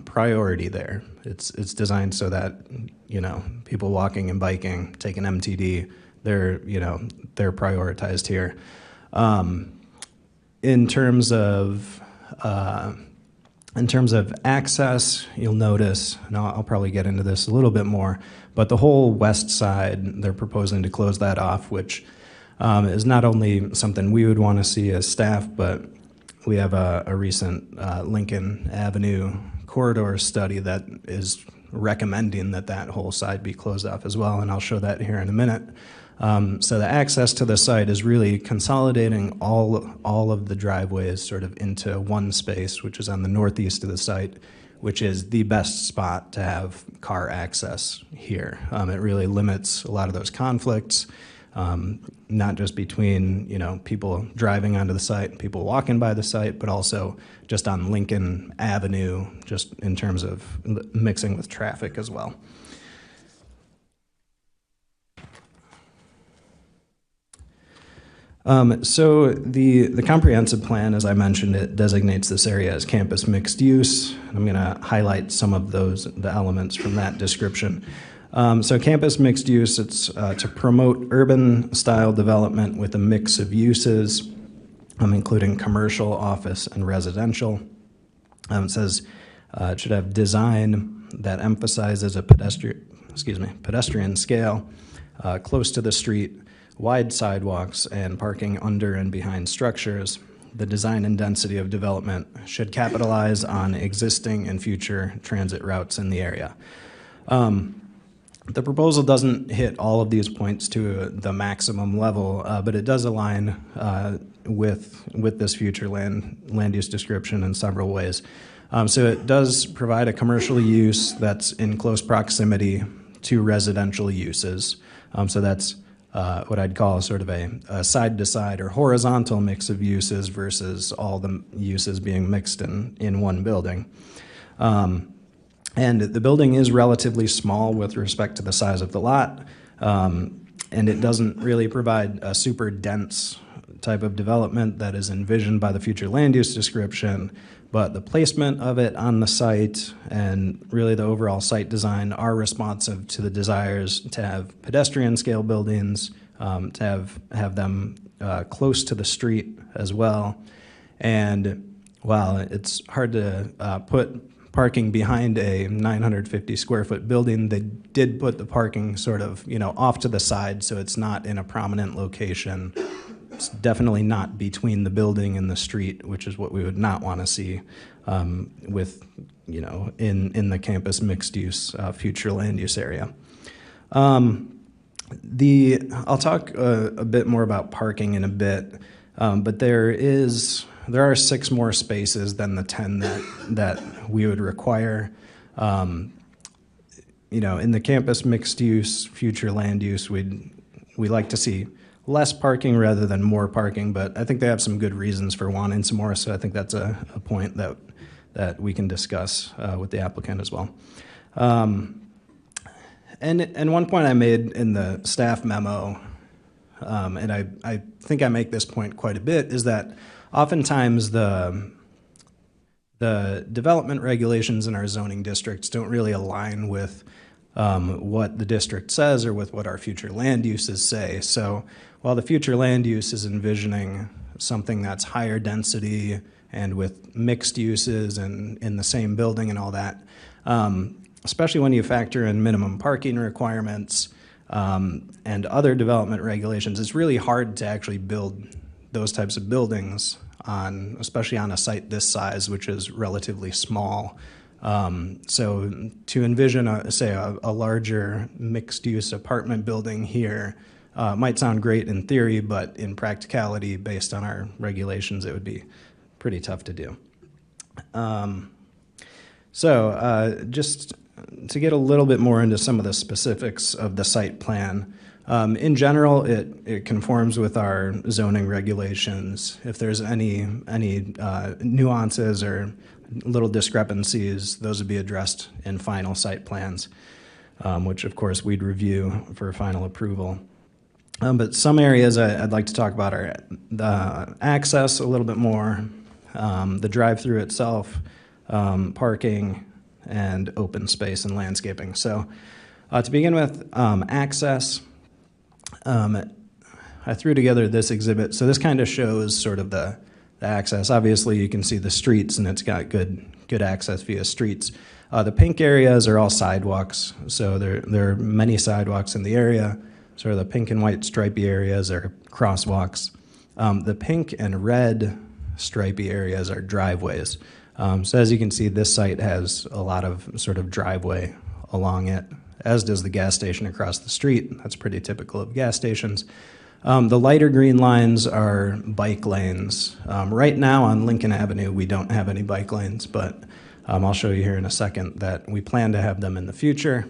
priority there. It's designed so that people walking and biking, taking MTD, they're prioritized here. In terms of access, you'll notice, and I'll probably get into this a little bit more, but the whole west side, they're proposing to close that off, which is not only something we would want to see as staff, but we have a recent Lincoln Avenue corridor study that is recommending that whole side be closed off as well, and I'll show that here in a minute. So the access to the site is really consolidating all of the driveways sort of into one space, which is on the northeast of the site, which is the best spot to have car access here. It really limits a lot of those conflicts, not just between people driving onto the site and people walking by the site, but also just on Lincoln Avenue, just in terms of mixing with traffic as well. So the comprehensive plan, as I mentioned, it designates this area as campus mixed use. I'm going to highlight some of the elements from that description. So campus mixed use, it's to promote urban style development with a mix of uses, including commercial, office, and residential. It says it should have design that emphasizes a pedestrian scale, close to the street, wide sidewalks, and parking under and behind structures. The design and density of development should capitalize on existing and future transit routes in the area. The proposal doesn't hit all of these points to the maximum level, but it does align with this future land use description in several ways. So it does provide a commercial use that's in close proximity to residential uses. So that's what I'd call sort of a side-to-side or horizontal mix of uses versus all the uses being mixed in one building. And the building is relatively small with respect to the size of the lot, and it doesn't really provide a super dense type of development that is envisioned by the future land use description, but the placement of it on the site and really the overall site design are responsive to the desires to have pedestrian scale buildings, to have them close to the street as well. And while it's hard to put parking behind a 950 square foot building, they did put the parking sort of, off to the side, so it's not in a prominent location. It's definitely not between the building and the street, which is what we would not want to see with, in the campus mixed use future land use area. I'll talk a bit more about parking in a bit, but there are 6 more spaces than the 10 that we would require. In the campus mixed use, future land use, we like to see less parking rather than more parking, but I think they have some good reasons for wanting some more, so I think that's a point that we can discuss with the applicant as well. And one point I made in the staff memo, and I think I make this point quite a bit, is that oftentimes the development regulations in our zoning districts don't really align with what the district says or with what our future land uses say. So while the future land use is envisioning something that's higher density and with mixed uses and in the same building and all that, especially when you factor in minimum parking requirements and other development regulations, it's really hard to actually build those types of buildings especially on a site this size, which is relatively small. So to envision, a larger mixed-use apartment building here might sound great in theory, but in practicality, based on our regulations, it would be pretty tough to do. Just to get a little bit more into some of the specifics of the site plan, in general, it conforms with our zoning regulations. If there's any nuances or little discrepancies, those would be addressed in final site plans, which of course we'd review for final approval. But some areas I'd like to talk about are the access a little bit more, the drive-through itself, parking, and open space and landscaping. So to begin with, access, I threw together this exhibit. So this kind of shows sort of the access. Obviously, you can see the streets, and it's got good access via streets. The pink areas are all sidewalks, so there are many sidewalks in the area. Sort of the pink and white stripy areas are crosswalks. The pink and red stripy areas are driveways. So as you can see, this site has a lot of sort of driveway along it, as does the gas station across the street. That's pretty typical of gas stations. The lighter green lines are bike lanes. Right now on Lincoln Avenue, we don't have any bike lanes, but I'll show you here in a second that we plan to have them in the future.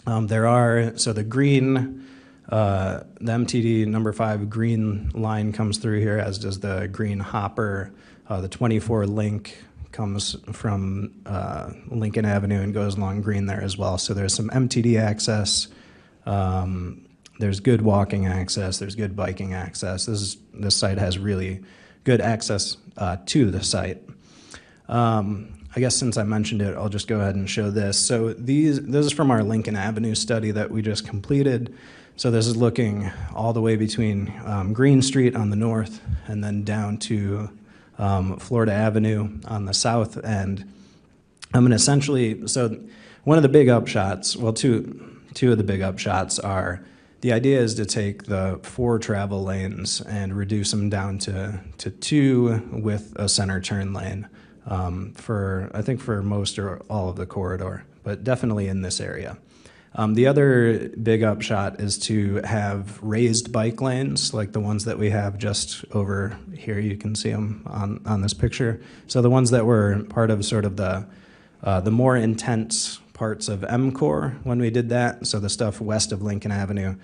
The green, the MTD number 5 green line comes through here, as does the green hopper. The 24 link comes from Lincoln Avenue and goes along green there as well. So there's some MTD access. There's good walking access. There's good biking access. This site has really good access to the site. I guess since I mentioned it, I'll just go ahead and show this. So this is from our Lincoln Avenue study that we just completed. So this is looking all the way between Green Street on the north and then down to Florida Avenue on the south end. So one of the big upshots, well, two of the big upshots are, the idea is to take the 4 travel lanes and reduce them down to 2 with a center turn lane for most or all of the corridor, but definitely in this area. The other big upshot is to have raised bike lanes, like the ones that we have just over here. You can see them on this picture. So the ones that were part of sort of the more intense parts of MCOR when we did that, so the stuff west of Lincoln Avenue.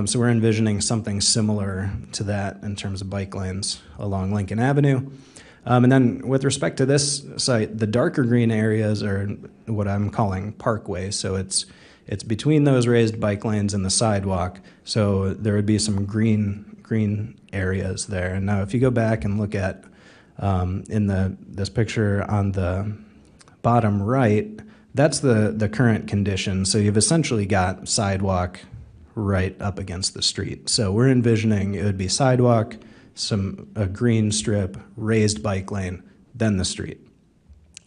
So we're envisioning something similar to that in terms of bike lanes along Lincoln Avenue. And then with respect to this site, the darker green areas are what I'm calling parkway. So it's between those raised bike lanes and the sidewalk. So there would be some green areas there. And now if you go back and look at in this picture on the bottom right, that's the current condition. So you've essentially got sidewalk right up against the street. So we're envisioning it would be sidewalk, a green strip, raised bike lane, then the street.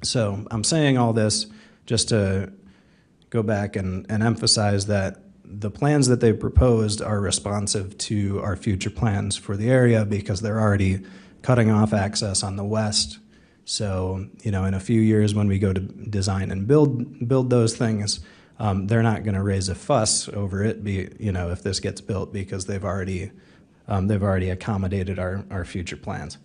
So I'm saying all this just to go back and emphasize that the plans that they proposed are responsive to our future plans for the area because they're already cutting off access on the west. So, in a few years when we go to design and build those things, they're not going to raise a fuss over it, if this gets built because they've already accommodated our future plans.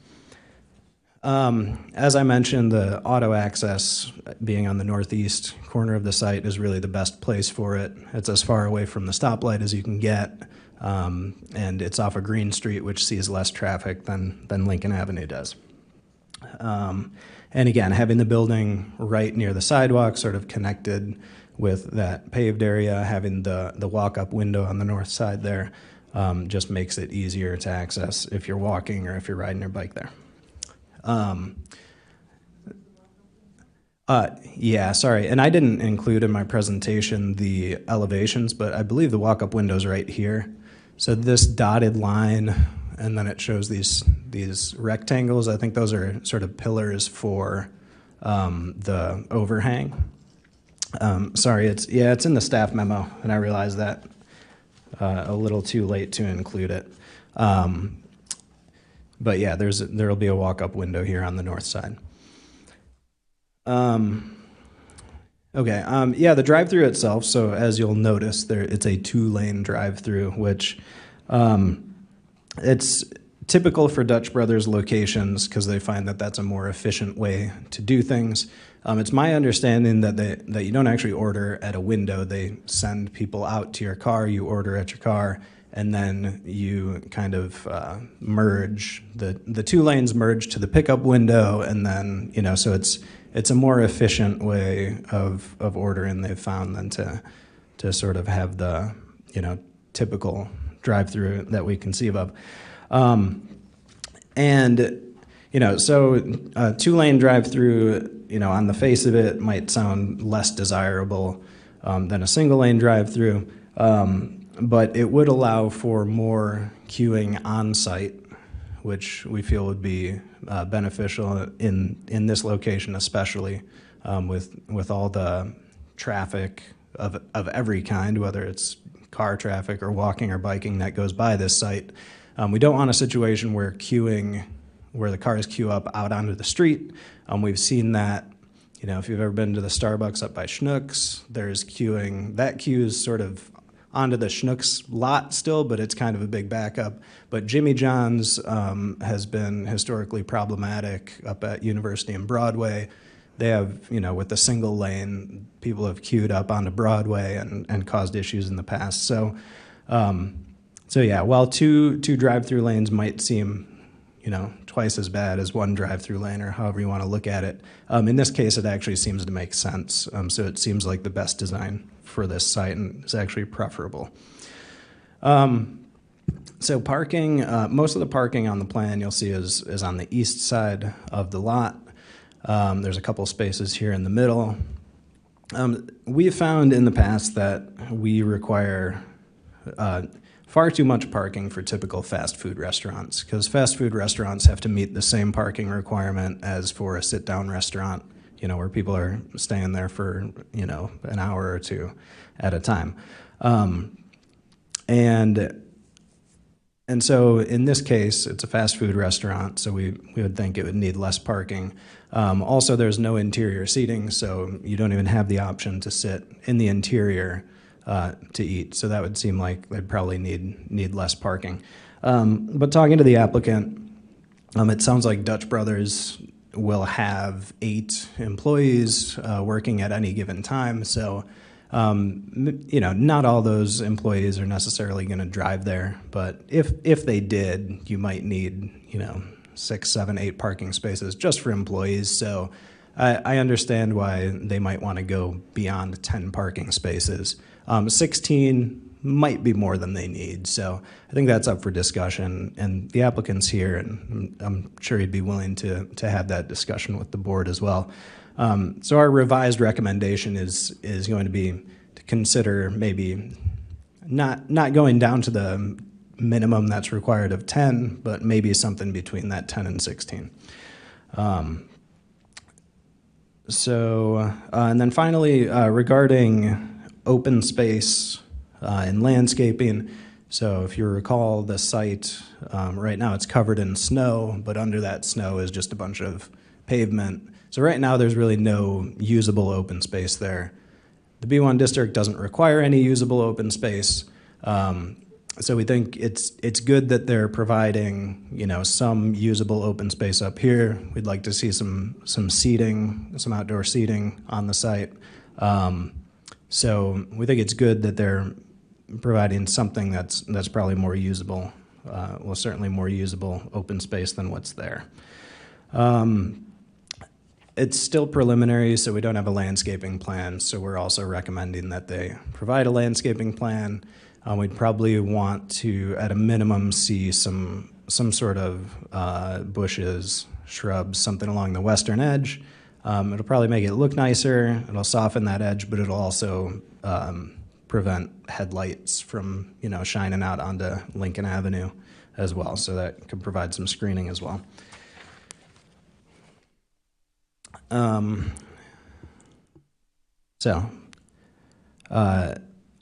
As I mentioned, the auto access being on the northeast corner of the site is really the best place for it. It's as far away from the stoplight as you can get, and it's off a Green Street, which sees less traffic than Lincoln Avenue does. And again, having the building right near the sidewalk, sort of connected with that paved area, having the walk-up window on the north side there, just makes it easier to access if you're walking or if you're riding your bike there. Yeah, sorry, and I didn't include in my presentation the elevations, but I believe the walk-up window's right here. So this dotted line, and then it shows these rectangles. I think those are sort of pillars for the overhang. Sorry, it's in the staff memo, and I realize that a little too late to include it. But yeah, there'll be a walk-up window here on the north side. Okay, yeah, the drive-through itself, so as you'll notice, it's a 2-lane drive-through, which it's typical for Dutch Brothers locations because they find that that's a more efficient way to do things. It's my understanding that you don't actually order at a window. They send people out to your car, you order at your car, and then you kind of merge. The 2 lanes merge to the pickup window, and then, so it's a more efficient way of ordering, they've found, than to sort of have the, typical drive-through that we conceive of. And, so a 2-lane drive-through, on the face of it might sound less desirable than a single-lane drive-through, but it would allow for more queuing on-site, which we feel would be beneficial in this location, especially with all the traffic of every kind, whether it's car traffic or walking or biking that goes by this site. We don't want a situation where the cars queue up out onto the street. We've seen that, if you've ever been to the Starbucks up by Schnucks, there's queuing. That queues sort of onto the Schnucks lot still, but it's kind of a big backup. But Jimmy John's has been historically problematic up at University and Broadway. They have, with the single lane, people have queued up onto Broadway and caused issues in the past. So yeah, while two drive-through lanes might seem, twice as bad as one drive-through lane, or however you want to look at it, in this case, it actually seems to make sense. So it seems like the best design for this site, and is actually preferable. So parking, most of the parking on the plan you'll see is on the east side of the lot. There's a couple spaces here in the middle. We've found in the past that we require far too much parking for typical fast food restaurants, because fast food restaurants have to meet the same parking requirement as for a sit-down restaurant, where people are staying there for, an hour or two at a time. And so in this case, it's a fast food restaurant, so we would think it would need less parking. Also, there's no interior seating, so you don't even have the option to sit in the interior to eat. So that would seem like they'd probably need less parking. But talking to the applicant, it sounds like Dutch Brothers will have 8 employees working at any given time. So, not all those employees are necessarily going to drive there. But if they did, you might need, 6, 7, 8 parking spaces just for employees. So I understand why they might want to go beyond 10 parking spaces. 16 might be more than they need. So I think that's up for discussion. And the applicant's here, and I'm sure he'd be willing to have that discussion with the board as well. So our revised recommendation is going to be to consider maybe not going down to the minimum that's required of 10, but maybe something between that 10 and 16. And then finally, regarding open space and landscaping. So if you recall, the site, right now it's covered in snow, but under that snow is just a bunch of pavement. So right now there's really no usable open space there. The B1 district doesn't require any usable open space. So we think it's good that they're providing, some usable open space up here. We'd like to see some seating, some outdoor seating on the site. So we think it's good that they're providing something that's probably more usable, certainly more usable open space than what's there. It's still preliminary, so we don't have a landscaping plan, so we're also recommending that they provide a landscaping plan. We'd probably want to, at a minimum, see some sort of bushes, shrubs, something along the western edge. It'll probably make it look nicer. It'll soften that edge, but it'll also prevent headlights from, shining out onto Lincoln Avenue as well. So that could provide some screening as well.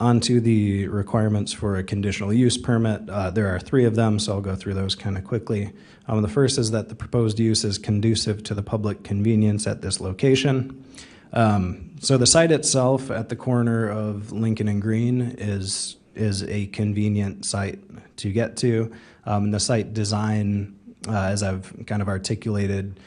Onto the requirements for a conditional use permit. There are 3 of them, so I'll go through those kind of quickly. The first is that the proposed use is conducive to the public convenience at this location. So the site itself at the corner of Lincoln and Green is a convenient site to get to. And the site design, as I've kind of articulated,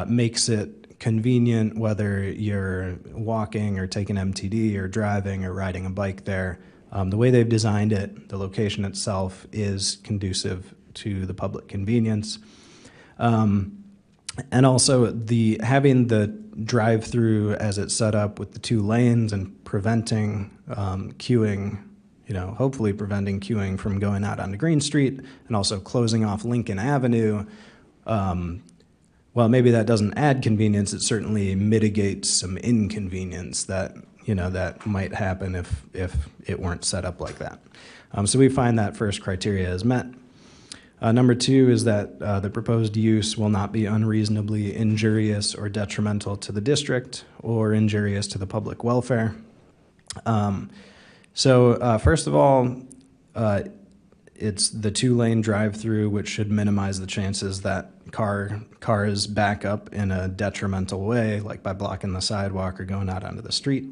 makes it convenient whether you're walking or taking MTD or driving or riding a bike there. The way they've designed it, the location itself is conducive to the public convenience. And also having the drive-through as it's set up with the 2 lanes and preventing queuing, hopefully preventing queuing from going out onto Green Street, and also closing off Lincoln Avenue. Well, maybe that doesn't add convenience. It certainly mitigates some inconvenience that might happen if it weren't set up like that. So we find that first criteria is met. Number 2 is that the proposed use will not be unreasonably injurious or detrimental to the district or injurious to the public welfare. First of all, it's the 2-lane drive-through, which should minimize the chances that cars back up in a detrimental way, like by blocking the sidewalk or going out onto the street.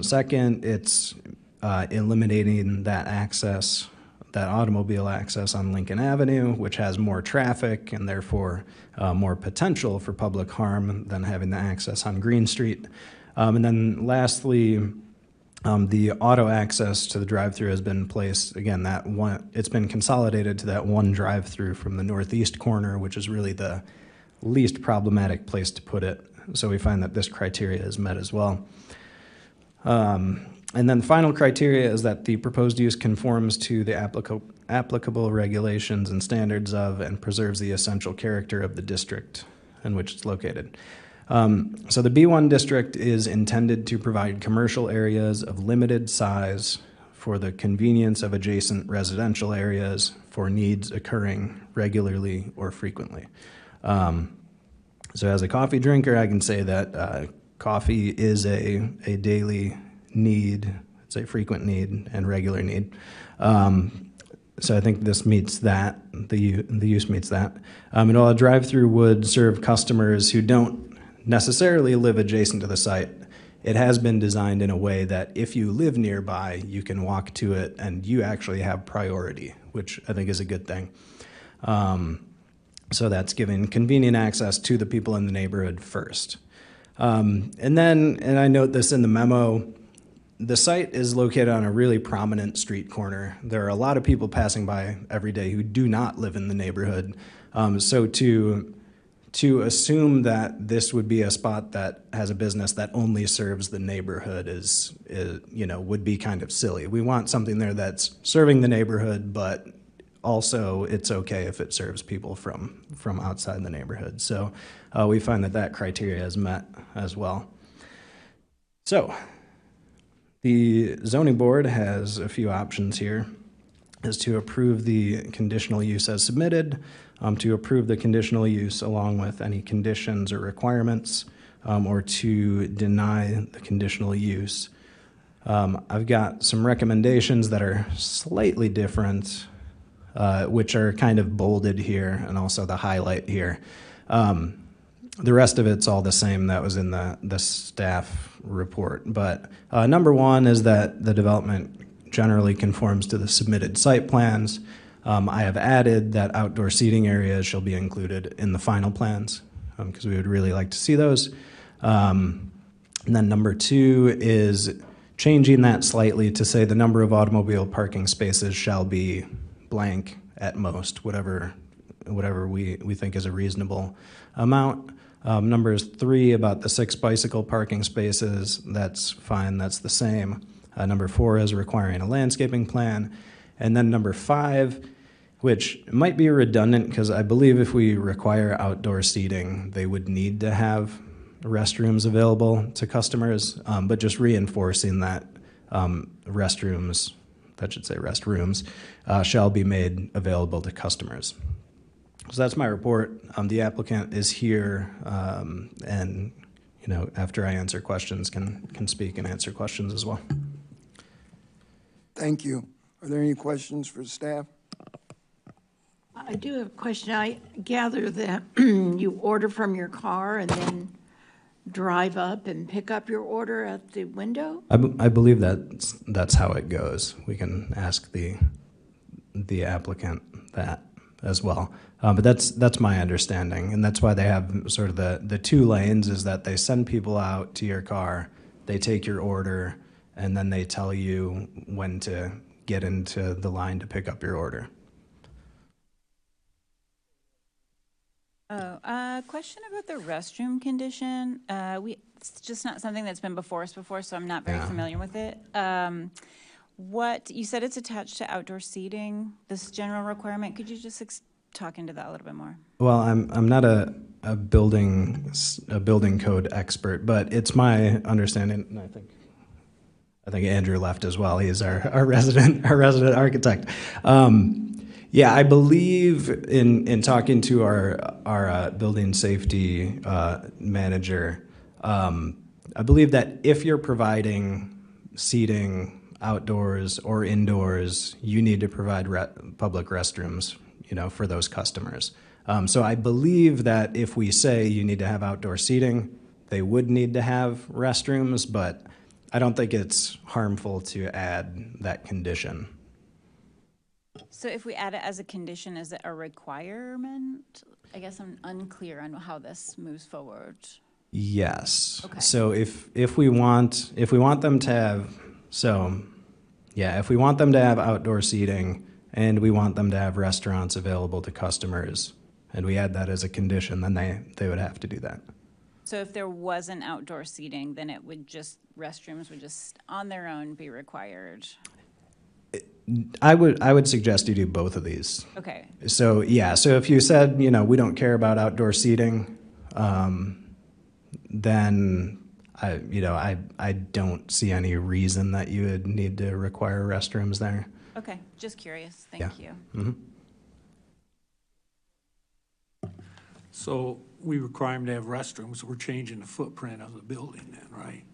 Second, it's eliminating that automobile access on Lincoln Avenue, which has more traffic and therefore more potential for public harm than having the access on Green Street. And then lastly, the auto access to the drive-through has been placed, again, it's been consolidated to that one drive-through from the northeast corner, which is really the least problematic place to put it. So we find that this criteria is met as well. And then the final criteria is that the proposed use conforms to the applicable regulations and standards of and preserves the essential character of the district in which it's located. So the B1 district is intended to provide commercial areas of limited size for the convenience of adjacent residential areas for needs occurring regularly or frequently. So as a coffee drinker, I can say that coffee is a daily need. It's a frequent need and regular need. So I think this meets that, the use meets that. And while a drive-through would serve customers who don't necessarily live adjacent to the site, it has been designed in a way that if you live nearby, you can walk to it and you actually have priority, which I think is a good thing. So that's giving convenient access to the people in the neighborhood first. And I note this in the memo, the site is located on a really prominent street corner. There are a lot of people passing by every day who do not live in the neighborhood. So to assume that this would be a spot that has a business that only serves the neighborhood is would be kind of silly. We want something there that's serving the neighborhood, but also it's okay if it serves people from outside the neighborhood. So we find that criteria is met as well. So the zoning board has a few options here, is to approve the conditional use as submitted, to approve the conditional use along with any conditions or requirements, or to deny the conditional use. I've got some recommendations that are slightly different, which are kind of bolded here, and also the highlight here. The rest of it's all the same that was in the staff report. But number one is that the development generally conforms to the submitted site plans. I have added that outdoor seating areas shall be included in the final plans because we would really like to see those. And then number two is changing that slightly to say the number of automobile parking spaces shall be blank at most, whatever we think is a reasonable amount. Number 3 about the 6 bicycle parking spaces, that's fine, that's the same. Number 4 is requiring a landscaping plan. And then number 5, which might be redundant because I believe if we require outdoor seating, they would need to have restrooms available to customers, but just reinforcing that restrooms shall be made available to customers. So that's my report. The applicant is here, and after I answer questions, can speak and answer questions as well. Thank you. Are there any questions for staff? I do have a question. I gather that you order from your car and then drive up and pick up your order at the window? I believe that's how it goes. We can ask the applicant that as well. But that's my understanding, and that's why they have sort of the 2 lanes, is that they send people out to your car, they take your order, and then they tell you when to get into the line to pick up your order. Question about the restroom condition. It's just not something that's been before us before, so I'm not very familiar with it. What you said, it's attached to outdoor seating, this general requirement. Could you just talk into that a little bit more? Well, I'm not a building code expert, but it's my understanding, and I think Andrew left as well. He is our resident architect. Yeah, I believe in talking to our building safety manager, I believe that if you're providing seating outdoors or indoors, you need to provide public restrooms, for those customers. So I believe that if we say you need to have outdoor seating, they would need to have restrooms, but I don't think it's harmful to add that condition. So if we add it as a condition, is it a requirement? I guess I'm unclear on how this moves forward. Yes. Okay. So if we want them to have, if we want them to have outdoor seating and we want them to have restaurants available to customers, and we add that as a condition, then they would have to do that. So if there wasn't outdoor seating, then restrooms would just on their own be required. I would suggest you do both of these. Okay. So if you said, we don't care about outdoor seating, then I don't see any reason that you would need to require restrooms there. Okay, just curious. Thank you. Mm-hmm. So we require them to have restrooms. We're changing the footprint of the building then, right?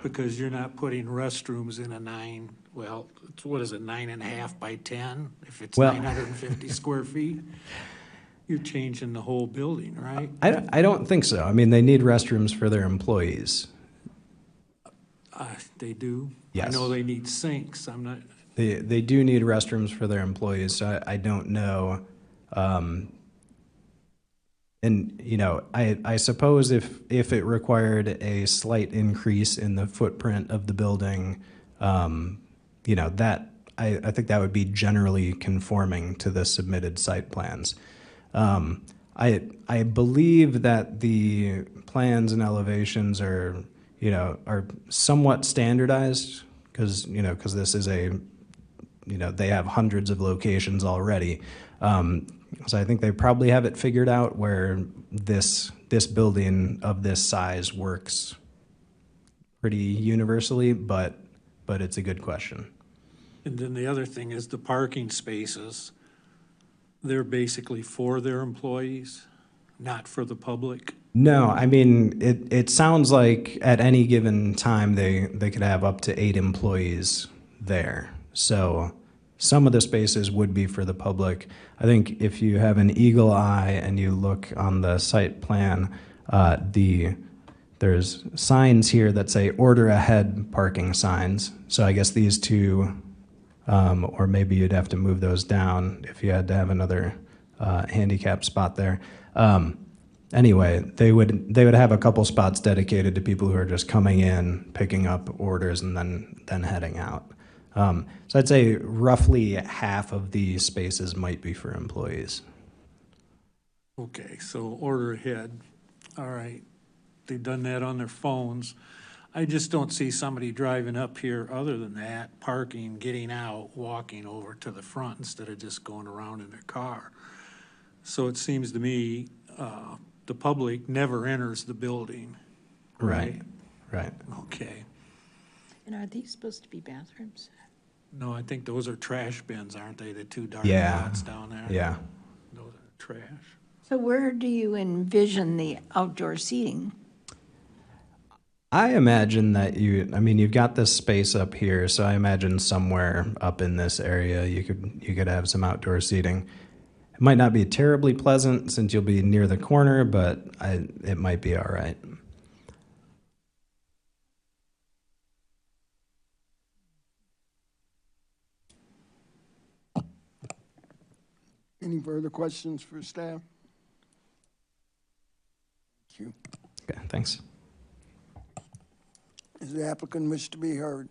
Because you're not putting restrooms in a 9.5 by 10? If it's 950 square feet, you're changing the whole building, right? I don't think so. I mean, they need restrooms for their employees. They do? I Yes. know they need sinks, I'm not, They do need restrooms for their employees, so I don't know. And, you know, I suppose if it required a slight increase in the footprint of the building, you know, that, I think that would be generally conforming to the submitted site plans. I believe that the plans and elevations are, you know, are somewhat standardized, because, you know, because this is a, you know, they have hundreds of locations already. So I think they probably have it figured out where this building of this size works pretty universally, but it's a good question. and then the other thing is the parking spaces, they're basically for their employees, not for the public. No, I mean, it sounds like at any given time, they could have up to 8 employees there. So some of the spaces would be for the public. I think if you have an eagle eye and you look on the site plan, there's signs here that say order ahead parking signs. So I guess these two, or maybe you'd have to move those down if you had to have another handicap spot there. Anyway, they would have a couple spots dedicated to people who are just coming in, picking up orders, and then heading out. So I'd say roughly half of the spaces might be for employees. Okay, so order ahead, all right. They've done that on their phones. I just don't see somebody driving up here other than that, parking, getting out, walking over to the front instead of just going around in their car. So it seems to me, the public never enters the building, right? Right. Okay. And are these supposed to be bathrooms? No, I think those are trash bins, aren't they? The two dark Yeah. dots down there? Yeah. Those are trash. So where do you envision the outdoor seating? I imagine that you've got this space up here, so I imagine somewhere up in this area you could have some outdoor seating. It might not be terribly pleasant since you'll be near the corner, but it might be all right. Any further questions for staff? Thank you. Okay, thanks. Does the applicant wish to be heard?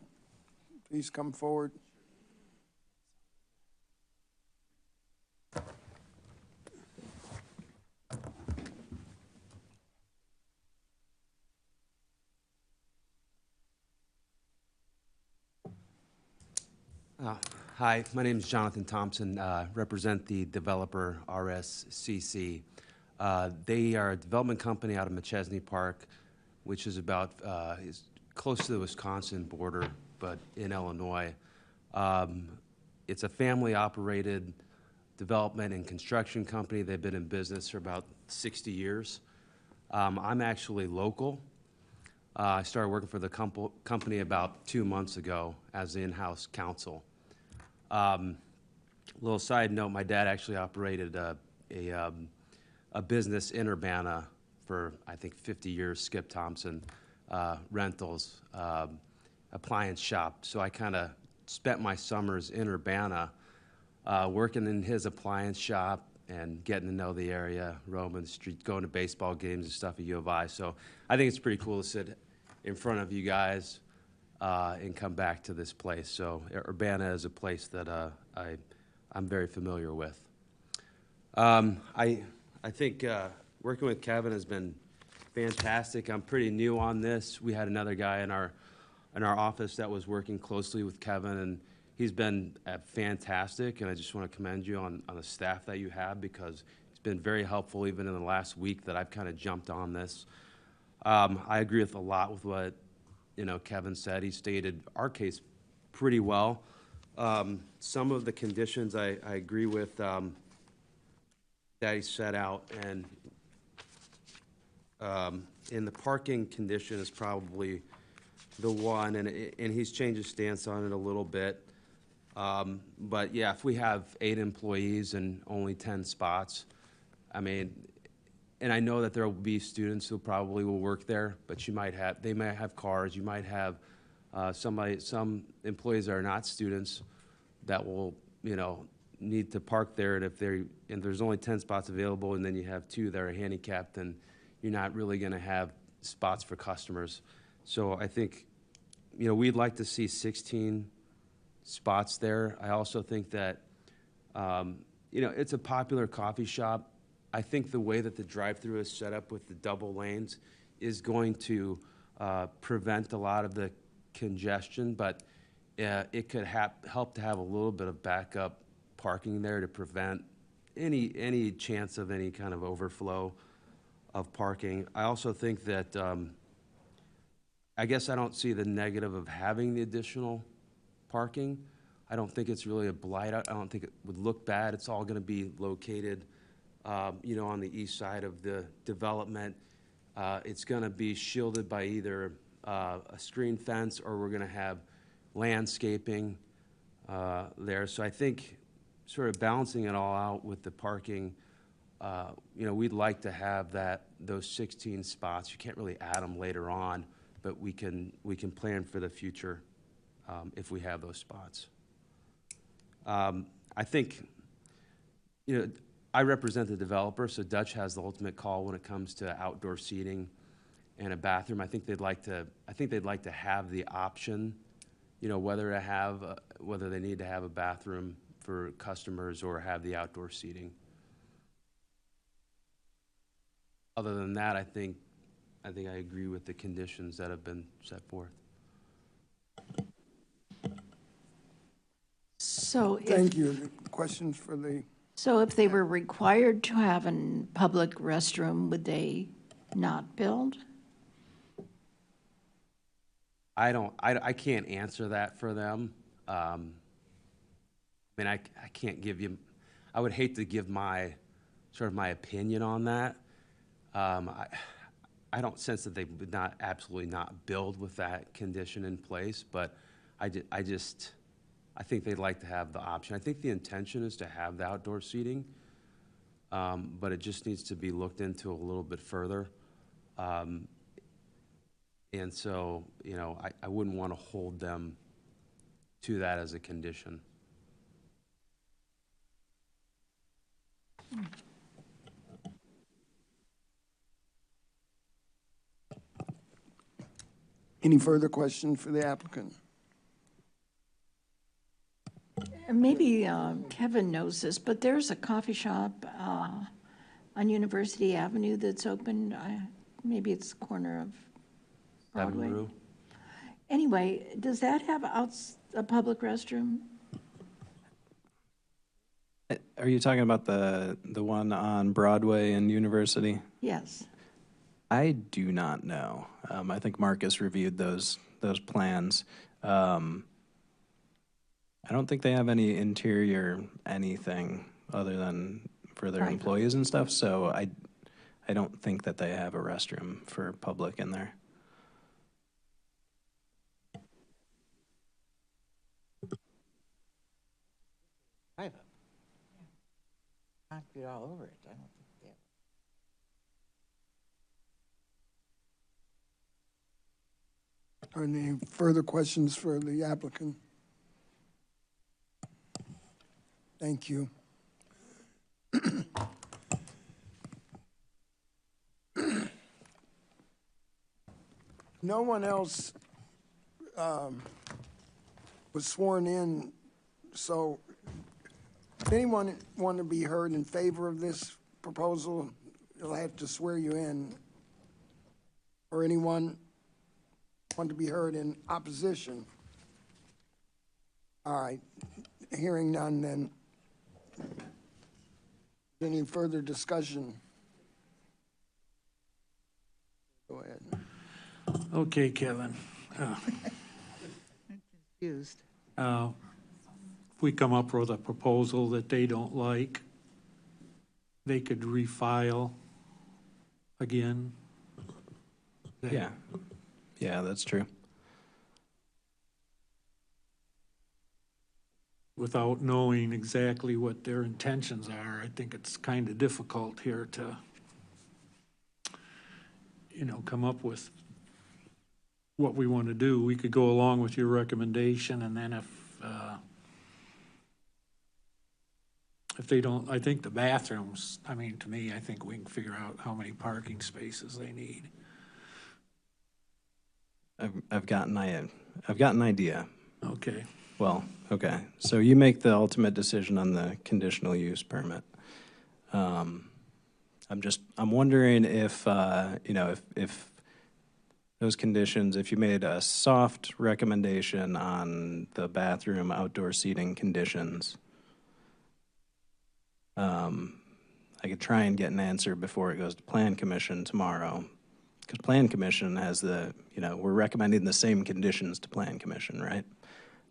Please come forward. Hi, my name is Jonathan Thompson, represent the developer RSCC. They are a development company out of McChesney Park, which is about is close to the Wisconsin border, but in Illinois. It's a family-operated development and construction company. They've been in business for about 60 years. I'm actually local. I started working for the company about 2 months ago as the in-house counsel. Little side note, my dad actually operated a business in Urbana for, I think, 50 years, Skip Thompson Rentals, appliance shop. So I kind of spent my summers in Urbana working in his appliance shop and getting to know the area, roaming the street, going to baseball games and stuff at U of I. So I think it's pretty cool to sit in front of you guys and come back to this place. So Urbana is a place that I'm very familiar with. I think working with Kevin has been fantastic. I'm pretty new on this. We had another guy in our office that was working closely with Kevin, and he's been fantastic. And I just want to commend you on the staff that you have, because it's been very helpful even in the last week that I've kind of jumped on this. I agree with a lot with what Kevin said. He stated our case pretty well. Some of the conditions I agree with that he set out, and in the parking condition is probably the one, and he's changed his stance on it a little bit. But yeah, if we have 8 employees and only 10 spots, I mean, and I know that there will be students who probably will work there, but they might have cars, you might have Some employees are not students that will, need to park there, and there's only 10 spots available, and then you have 2 that are handicapped, and you're not really gonna have spots for customers. So I think, we'd like to see 16 spots there. I also think that, it's a popular coffee shop. I think the way that the drive-through is set up with the double lanes is going to prevent a lot of the congestion, but it could help to have a little bit of backup parking there to prevent any chance of any kind of overflow of parking. I also think that, I guess I don't see the negative of having the additional parking. I don't think it's really a blight. I don't think it would look bad. It's all gonna be located, on the east side of the development. It's gonna be shielded by either a screen fence, or we're gonna have landscaping there. So I think sort of balancing it all out with the parking, we'd like to have those 16 spots. You can't really add them later on, but we can plan for the future if we have those spots. I think, I represent the developer, so Dutch has the ultimate call when it comes to outdoor seating and a bathroom. I think they'd like to have the option, whether they need to have a bathroom for customers or have the outdoor seating. Other than that, I think I agree with the conditions that have been set forth. So if, Thank you. Questions for the, so if they were required to have a public restroom, would they not build? I can't answer that for them. I can't give you, I would hate to give my opinion on that. I don't sense that they would absolutely not build with that condition in place, but I think they'd like to have the option. I think the intention is to have the outdoor seating, but it just needs to be looked into a little bit further. And so, I wouldn't want to hold them to that as a condition. any further questions for the applicant? Maybe Kevin knows this, but there's a coffee shop on University Avenue that's open. Maybe it's the corner of Broadway. Avenue. Anyway, does that have a public restroom? Are you talking about the one on Broadway and University? Yes. I do not know. I think Marcus reviewed those plans. I don't think they have any interior anything other than for their employees and stuff, so I don't think that they have a restroom for public in there. Private. Concrete all over it. I don't think they have. Are any further questions for the applicant? Thank you. No one else was sworn in, so if anyone want to be heard in favor of this proposal, you'll have to swear you in. Or anyone want to be heard in opposition? All right, hearing none then. Any further discussion? Go ahead. Okay, Kevin. Confused. If we come up with a proposal that they don't like, they could refile again. Yeah. Yeah, that's true. Without knowing exactly what their intentions are, I think it's kind of difficult here to, come up with what we want to do. We could go along with your recommendation, and then if they don't, I think the bathrooms, I mean, to me, I think we can figure out how many parking spaces they need. I've got an idea. Okay. Well, okay, so you make the ultimate decision on the conditional use permit. I'm wondering if, if those conditions, if you made a soft recommendation on the bathroom outdoor seating conditions, I could try and get an answer before it goes to Plan Commission tomorrow. Because Plan Commission has we're recommending the same conditions to Plan Commission, right?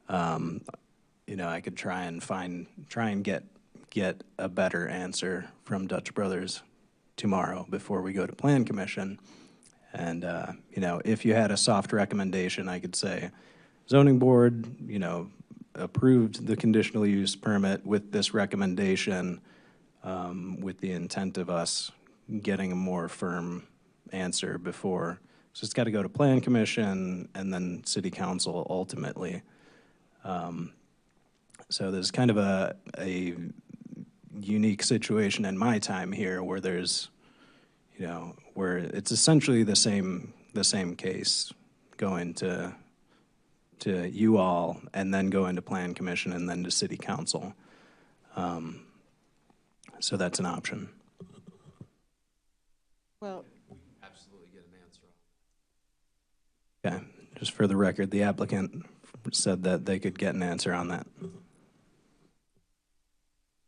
I could try and get a better answer from Dutch Brothers tomorrow before we go to Plan Commission. And, if you had a soft recommendation, I could say, zoning board, approved the conditional use permit with this recommendation, with the intent of us getting a more firm answer before. So it's got to go to Plan Commission and then City Council ultimately. So there's kind of a unique situation in my time here where there's, where it's essentially the same case going to you all and then going to Plan Commission and then to City Council. So that's an option. Well, Absolutely get an answer. Okay, just for the record, the applicant said that they could get an answer on that.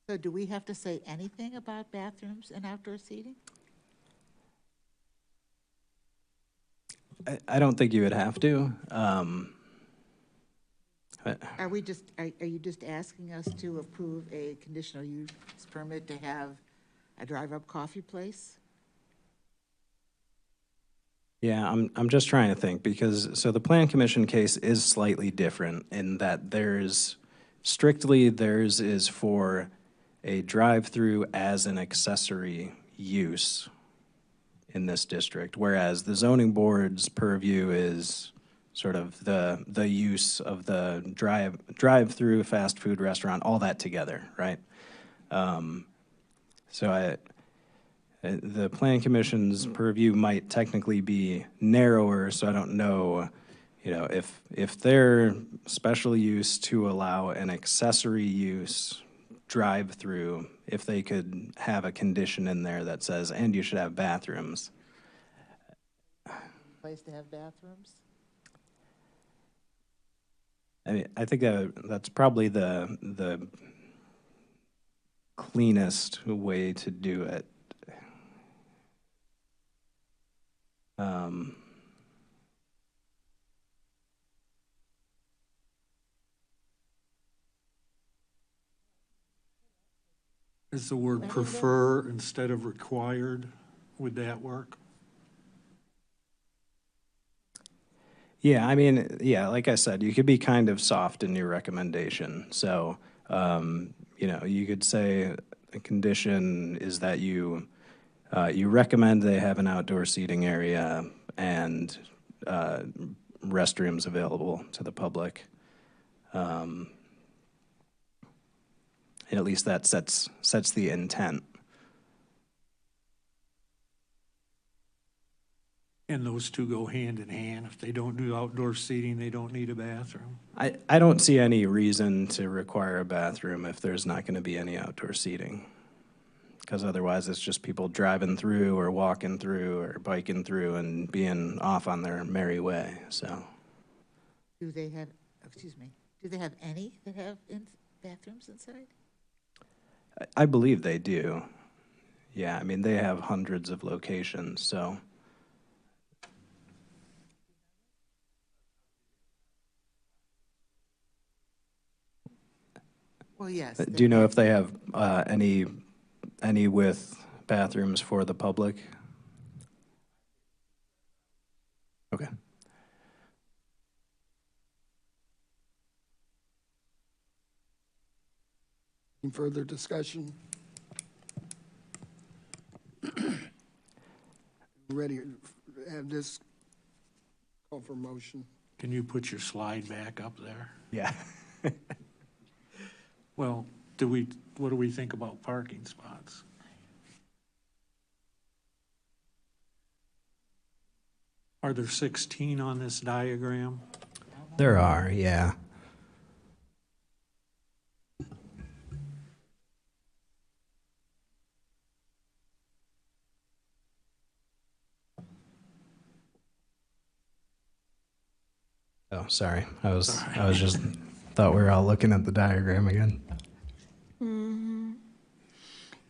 so do we have to say anything about bathrooms and outdoor seating? I don't think you would have to. Are we just, are you just asking us to approve a conditional use permit to have a drive-up coffee place? Yeah, I'm just trying to think because, so the Plan Commission case is slightly different in that theirs is for a drive-through as an accessory use in this district, whereas the zoning board's purview is sort of the use of the drive-through fast food restaurant, all that together, right? So the Plan Commission's purview might technically be narrower, so I don't know, if their special use to allow an accessory use drive-through, if they could have a condition in there that says, and you should have bathrooms. Place to have bathrooms? I mean, I think that's probably the cleanest way to do it. Is the word prefer instead of required? Would that work? Yeah, I mean, yeah, like I said, you could be kind of soft in your recommendation. So, you could say a condition is that you recommend they have an outdoor seating area and restrooms available to the public. And at least that sets the intent. And those two go hand in hand. If they don't do outdoor seating, they don't need a bathroom. I don't see any reason to require a bathroom if there's not going to be any outdoor seating. Because otherwise it's just people driving through or walking through or biking through and being off on their merry way, so. Do they have any that have bathrooms inside? I believe they do. Yeah, I mean, they have hundreds of locations, so. Well, yes. Do you know if they have any with bathrooms for the public? Okay. Any further discussion? Ready to have this Call for motion. Can you put your slide back up there? Yeah. Well, what do we think about parking spots? Are there 16 on this diagram? There are, yeah. Oh, sorry. I was just thought we were all looking at the diagram again. You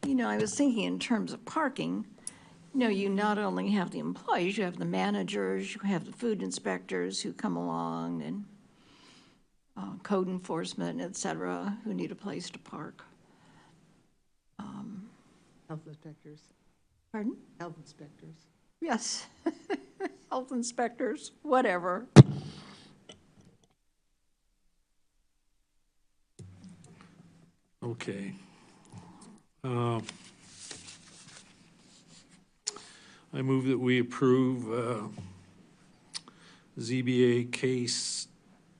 know, I was thinking in terms of parking, you know, you not only have the employees, you have the managers, you have the food inspectors who come along and code enforcement, et cetera, who need a place to park. Health inspectors, Pardon? health inspectors. Yes. Health inspectors, whatever. Okay. I move that we approve ZBA case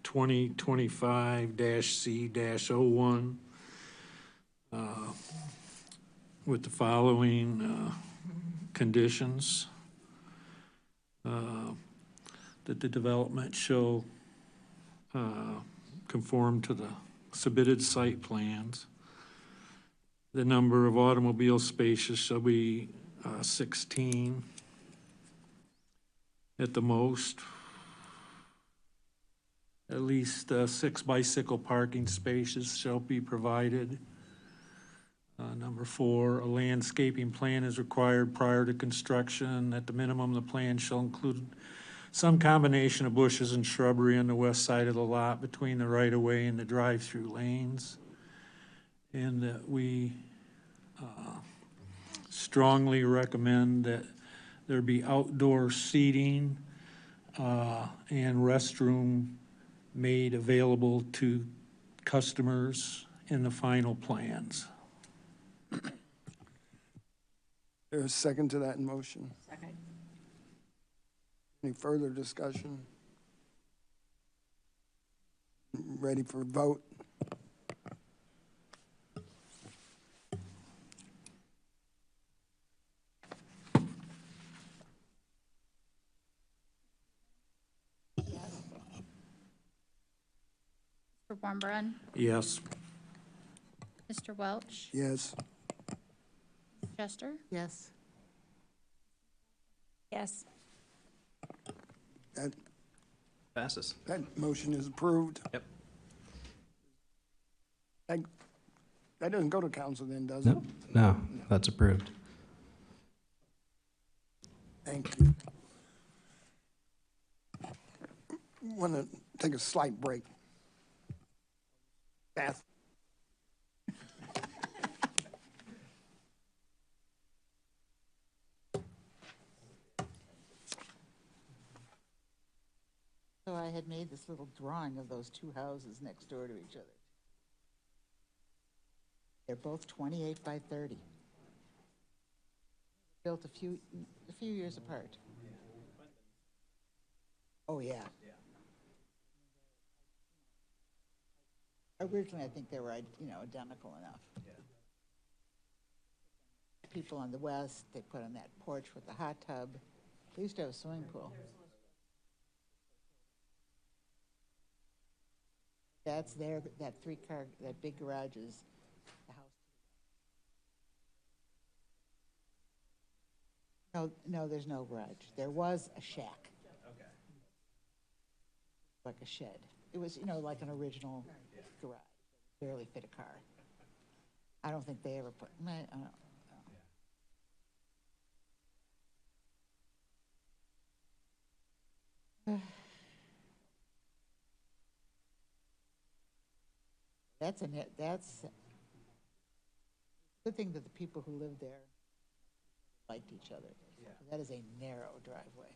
2025-C-01 with the following conditions. That the development shall conform to the submitted site plans. The number of automobile spaces shall be 16 at the most. At least 6 bicycle parking spaces shall be provided. Number 4, a landscaping plan is required prior to construction. At the minimum, the plan shall include some combination of bushes and shrubbery on the west side of the lot between the right-of-way and the drive-through lanes. And that we strongly recommend that there be outdoor seating and restroom made available to customers in the final plans. There's a second to that motion. Second. Any further discussion? Ready for a vote? Mr. Warmbrun, Yes. Mr. Welch, Yes. Chester, Yes. Yes. That, Passes. that motion is approved. Yep. That doesn't go to council then, does it? No, no, that's approved. Thank you. Want to take a slight break. Bath. So I had made this little drawing of those two houses next door to each other. They're both 28 by 30. Built a few years apart. Oh, yeah. Originally, I think they were, identical enough. People on the west, they put on that porch with the hot tub. They used to have a swimming pool. That's there, that three-car, that big garage is the house. No, there's no garage. There was a shack. Okay. Like a shed. It was, like an original garage. Barely fit a car. I don't think they ever put, I don't know. That's a good thing that the people who lived there liked each other. Yeah. That is a narrow driveway.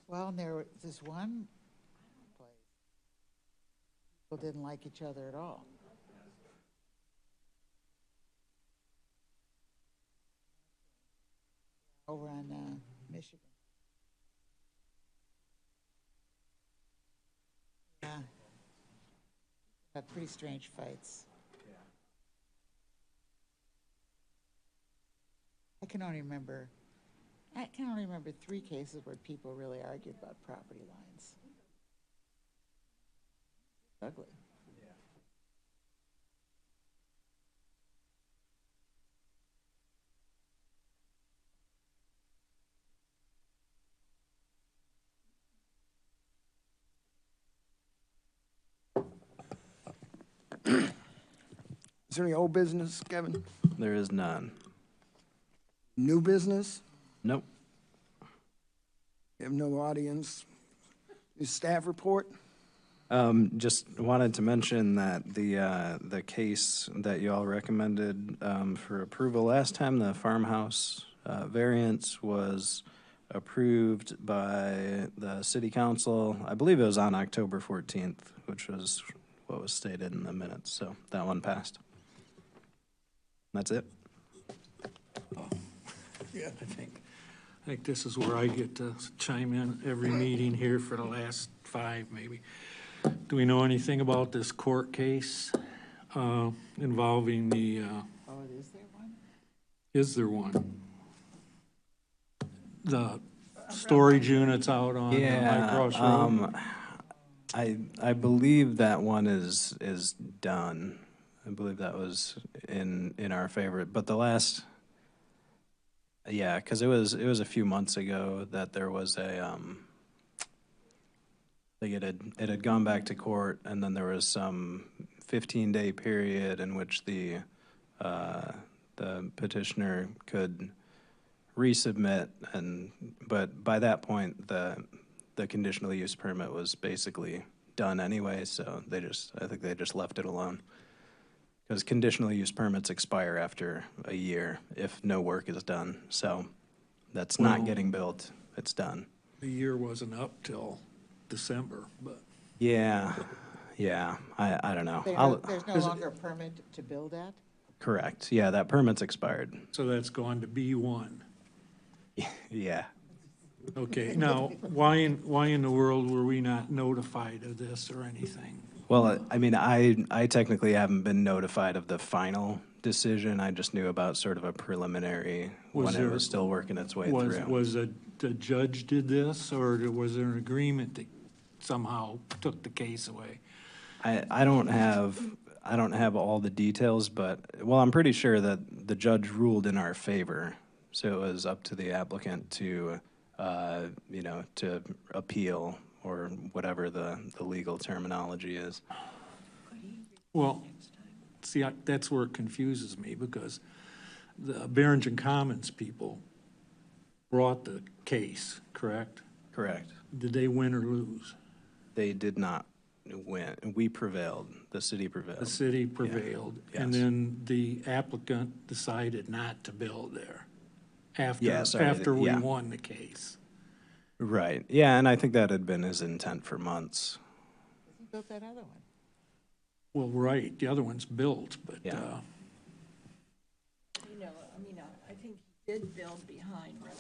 Well, and there was this one place, people didn't like each other at all. Over on Michigan. Yeah. Have pretty strange fights. I can only remember 3 cases where people really argued about property lines. Ugly. Is there any old business, Kevin? There is none. New business? Nope. You have no audience. Your staff report? Just wanted to mention that the case that you all recommended for approval last time, the farmhouse variance, was approved by the city council. I believe it was on October 14th, which was what was stated in the minutes. So that one passed. That's it. Yeah, I think this is where I get to chime in every meeting here for the last 5, maybe. Do we know anything about this court case involving the, Oh, is there one? is there one? The storage units out on High Cross Road? I believe that one is done. I believe that was in our favor. But the last, yeah, because it was a few months ago that there was a like it had gone back to court, and then there was some 15-day period in which the petitioner could resubmit, but by that point the conditional use permit was basically done anyway, so I think they just left it alone. Because conditional use permits expire after a year if no work is done, so that's not getting built, it's done. The year wasn't up till December, but Yeah, I don't know. There's no longer a permit to build at? Correct, yeah, that permit's expired. so that's gone to B1. Yeah. Okay, now, why in the world were we not notified of this or anything? Well, I mean, I technically haven't been notified of the final decision. I just knew about sort of a preliminary when it was still working its way through. Was the judge did this, or was there an agreement that somehow took the case away? I don't have all the details, but, well, I'm pretty sure that the judge ruled in our favor. So it was up to the applicant to, to appeal, or whatever the legal terminology is. Well, see, that's where it confuses me, because the Barrington Commons people brought the case, correct? Correct. Did they win or lose? They did not win. We prevailed. The city prevailed. The city prevailed, and Yes. then the applicant decided not to build there Yeah, sorry, after we yeah. won the case. Right. Yeah, and I think that had been his intent for months. Who built that other one? Well, right, the other one's built, but, Yeah. I think he did build behind Renner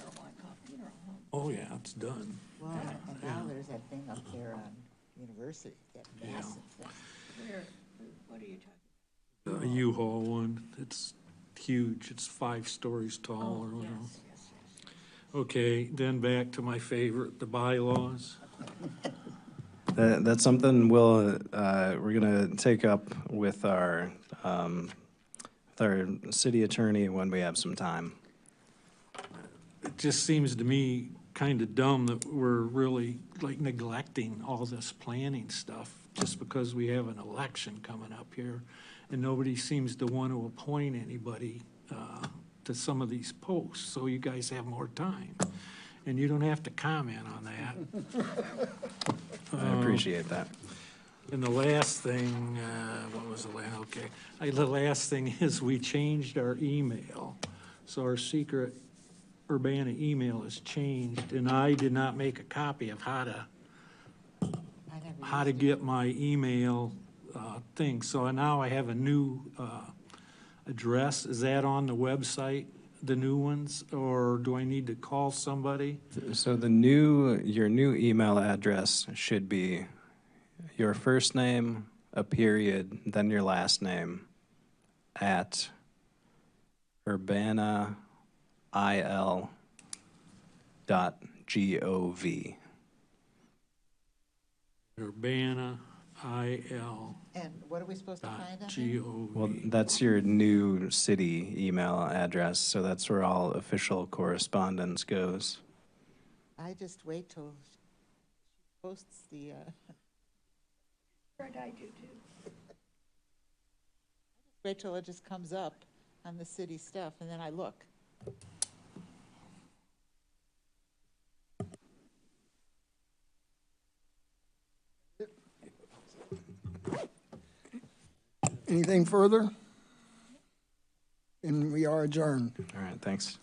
Funeral Home. oh yeah, it's done. Well, and now there's that thing up there on University, that massive thing. What are you talking The U-Haul one, it's huge, it's 5 stories tall or about? whatever. Yes. Okay, then back to my favorite, the bylaws. That's something we're gonna take up with our city attorney when we have some time. It just seems to me kind of dumb that we're really like neglecting all this planning stuff just because we have an election coming up here, and nobody seems to want to appoint anybody to some of these posts, so you guys have more time. And you don't have to comment on that. I appreciate that. And the last thing, what was the last, okay. The last thing is we changed our email. So our secret Urbana email has changed, and I did not make a copy of how to get my email thing. So now I have a new address. Is that on the website? the new ones, or do I need to call somebody? So your new email address should be your first name, a period, then your last name, at urbanail.gov. UrbanaIL.gov. And what are we supposed to find out? Well, that's your new city email address, so that's where all official correspondence goes. I just wait till she posts the, Right, I do too. wait till it just comes up on the city stuff, and then I look. Anything further? And we are adjourned. All right, thanks.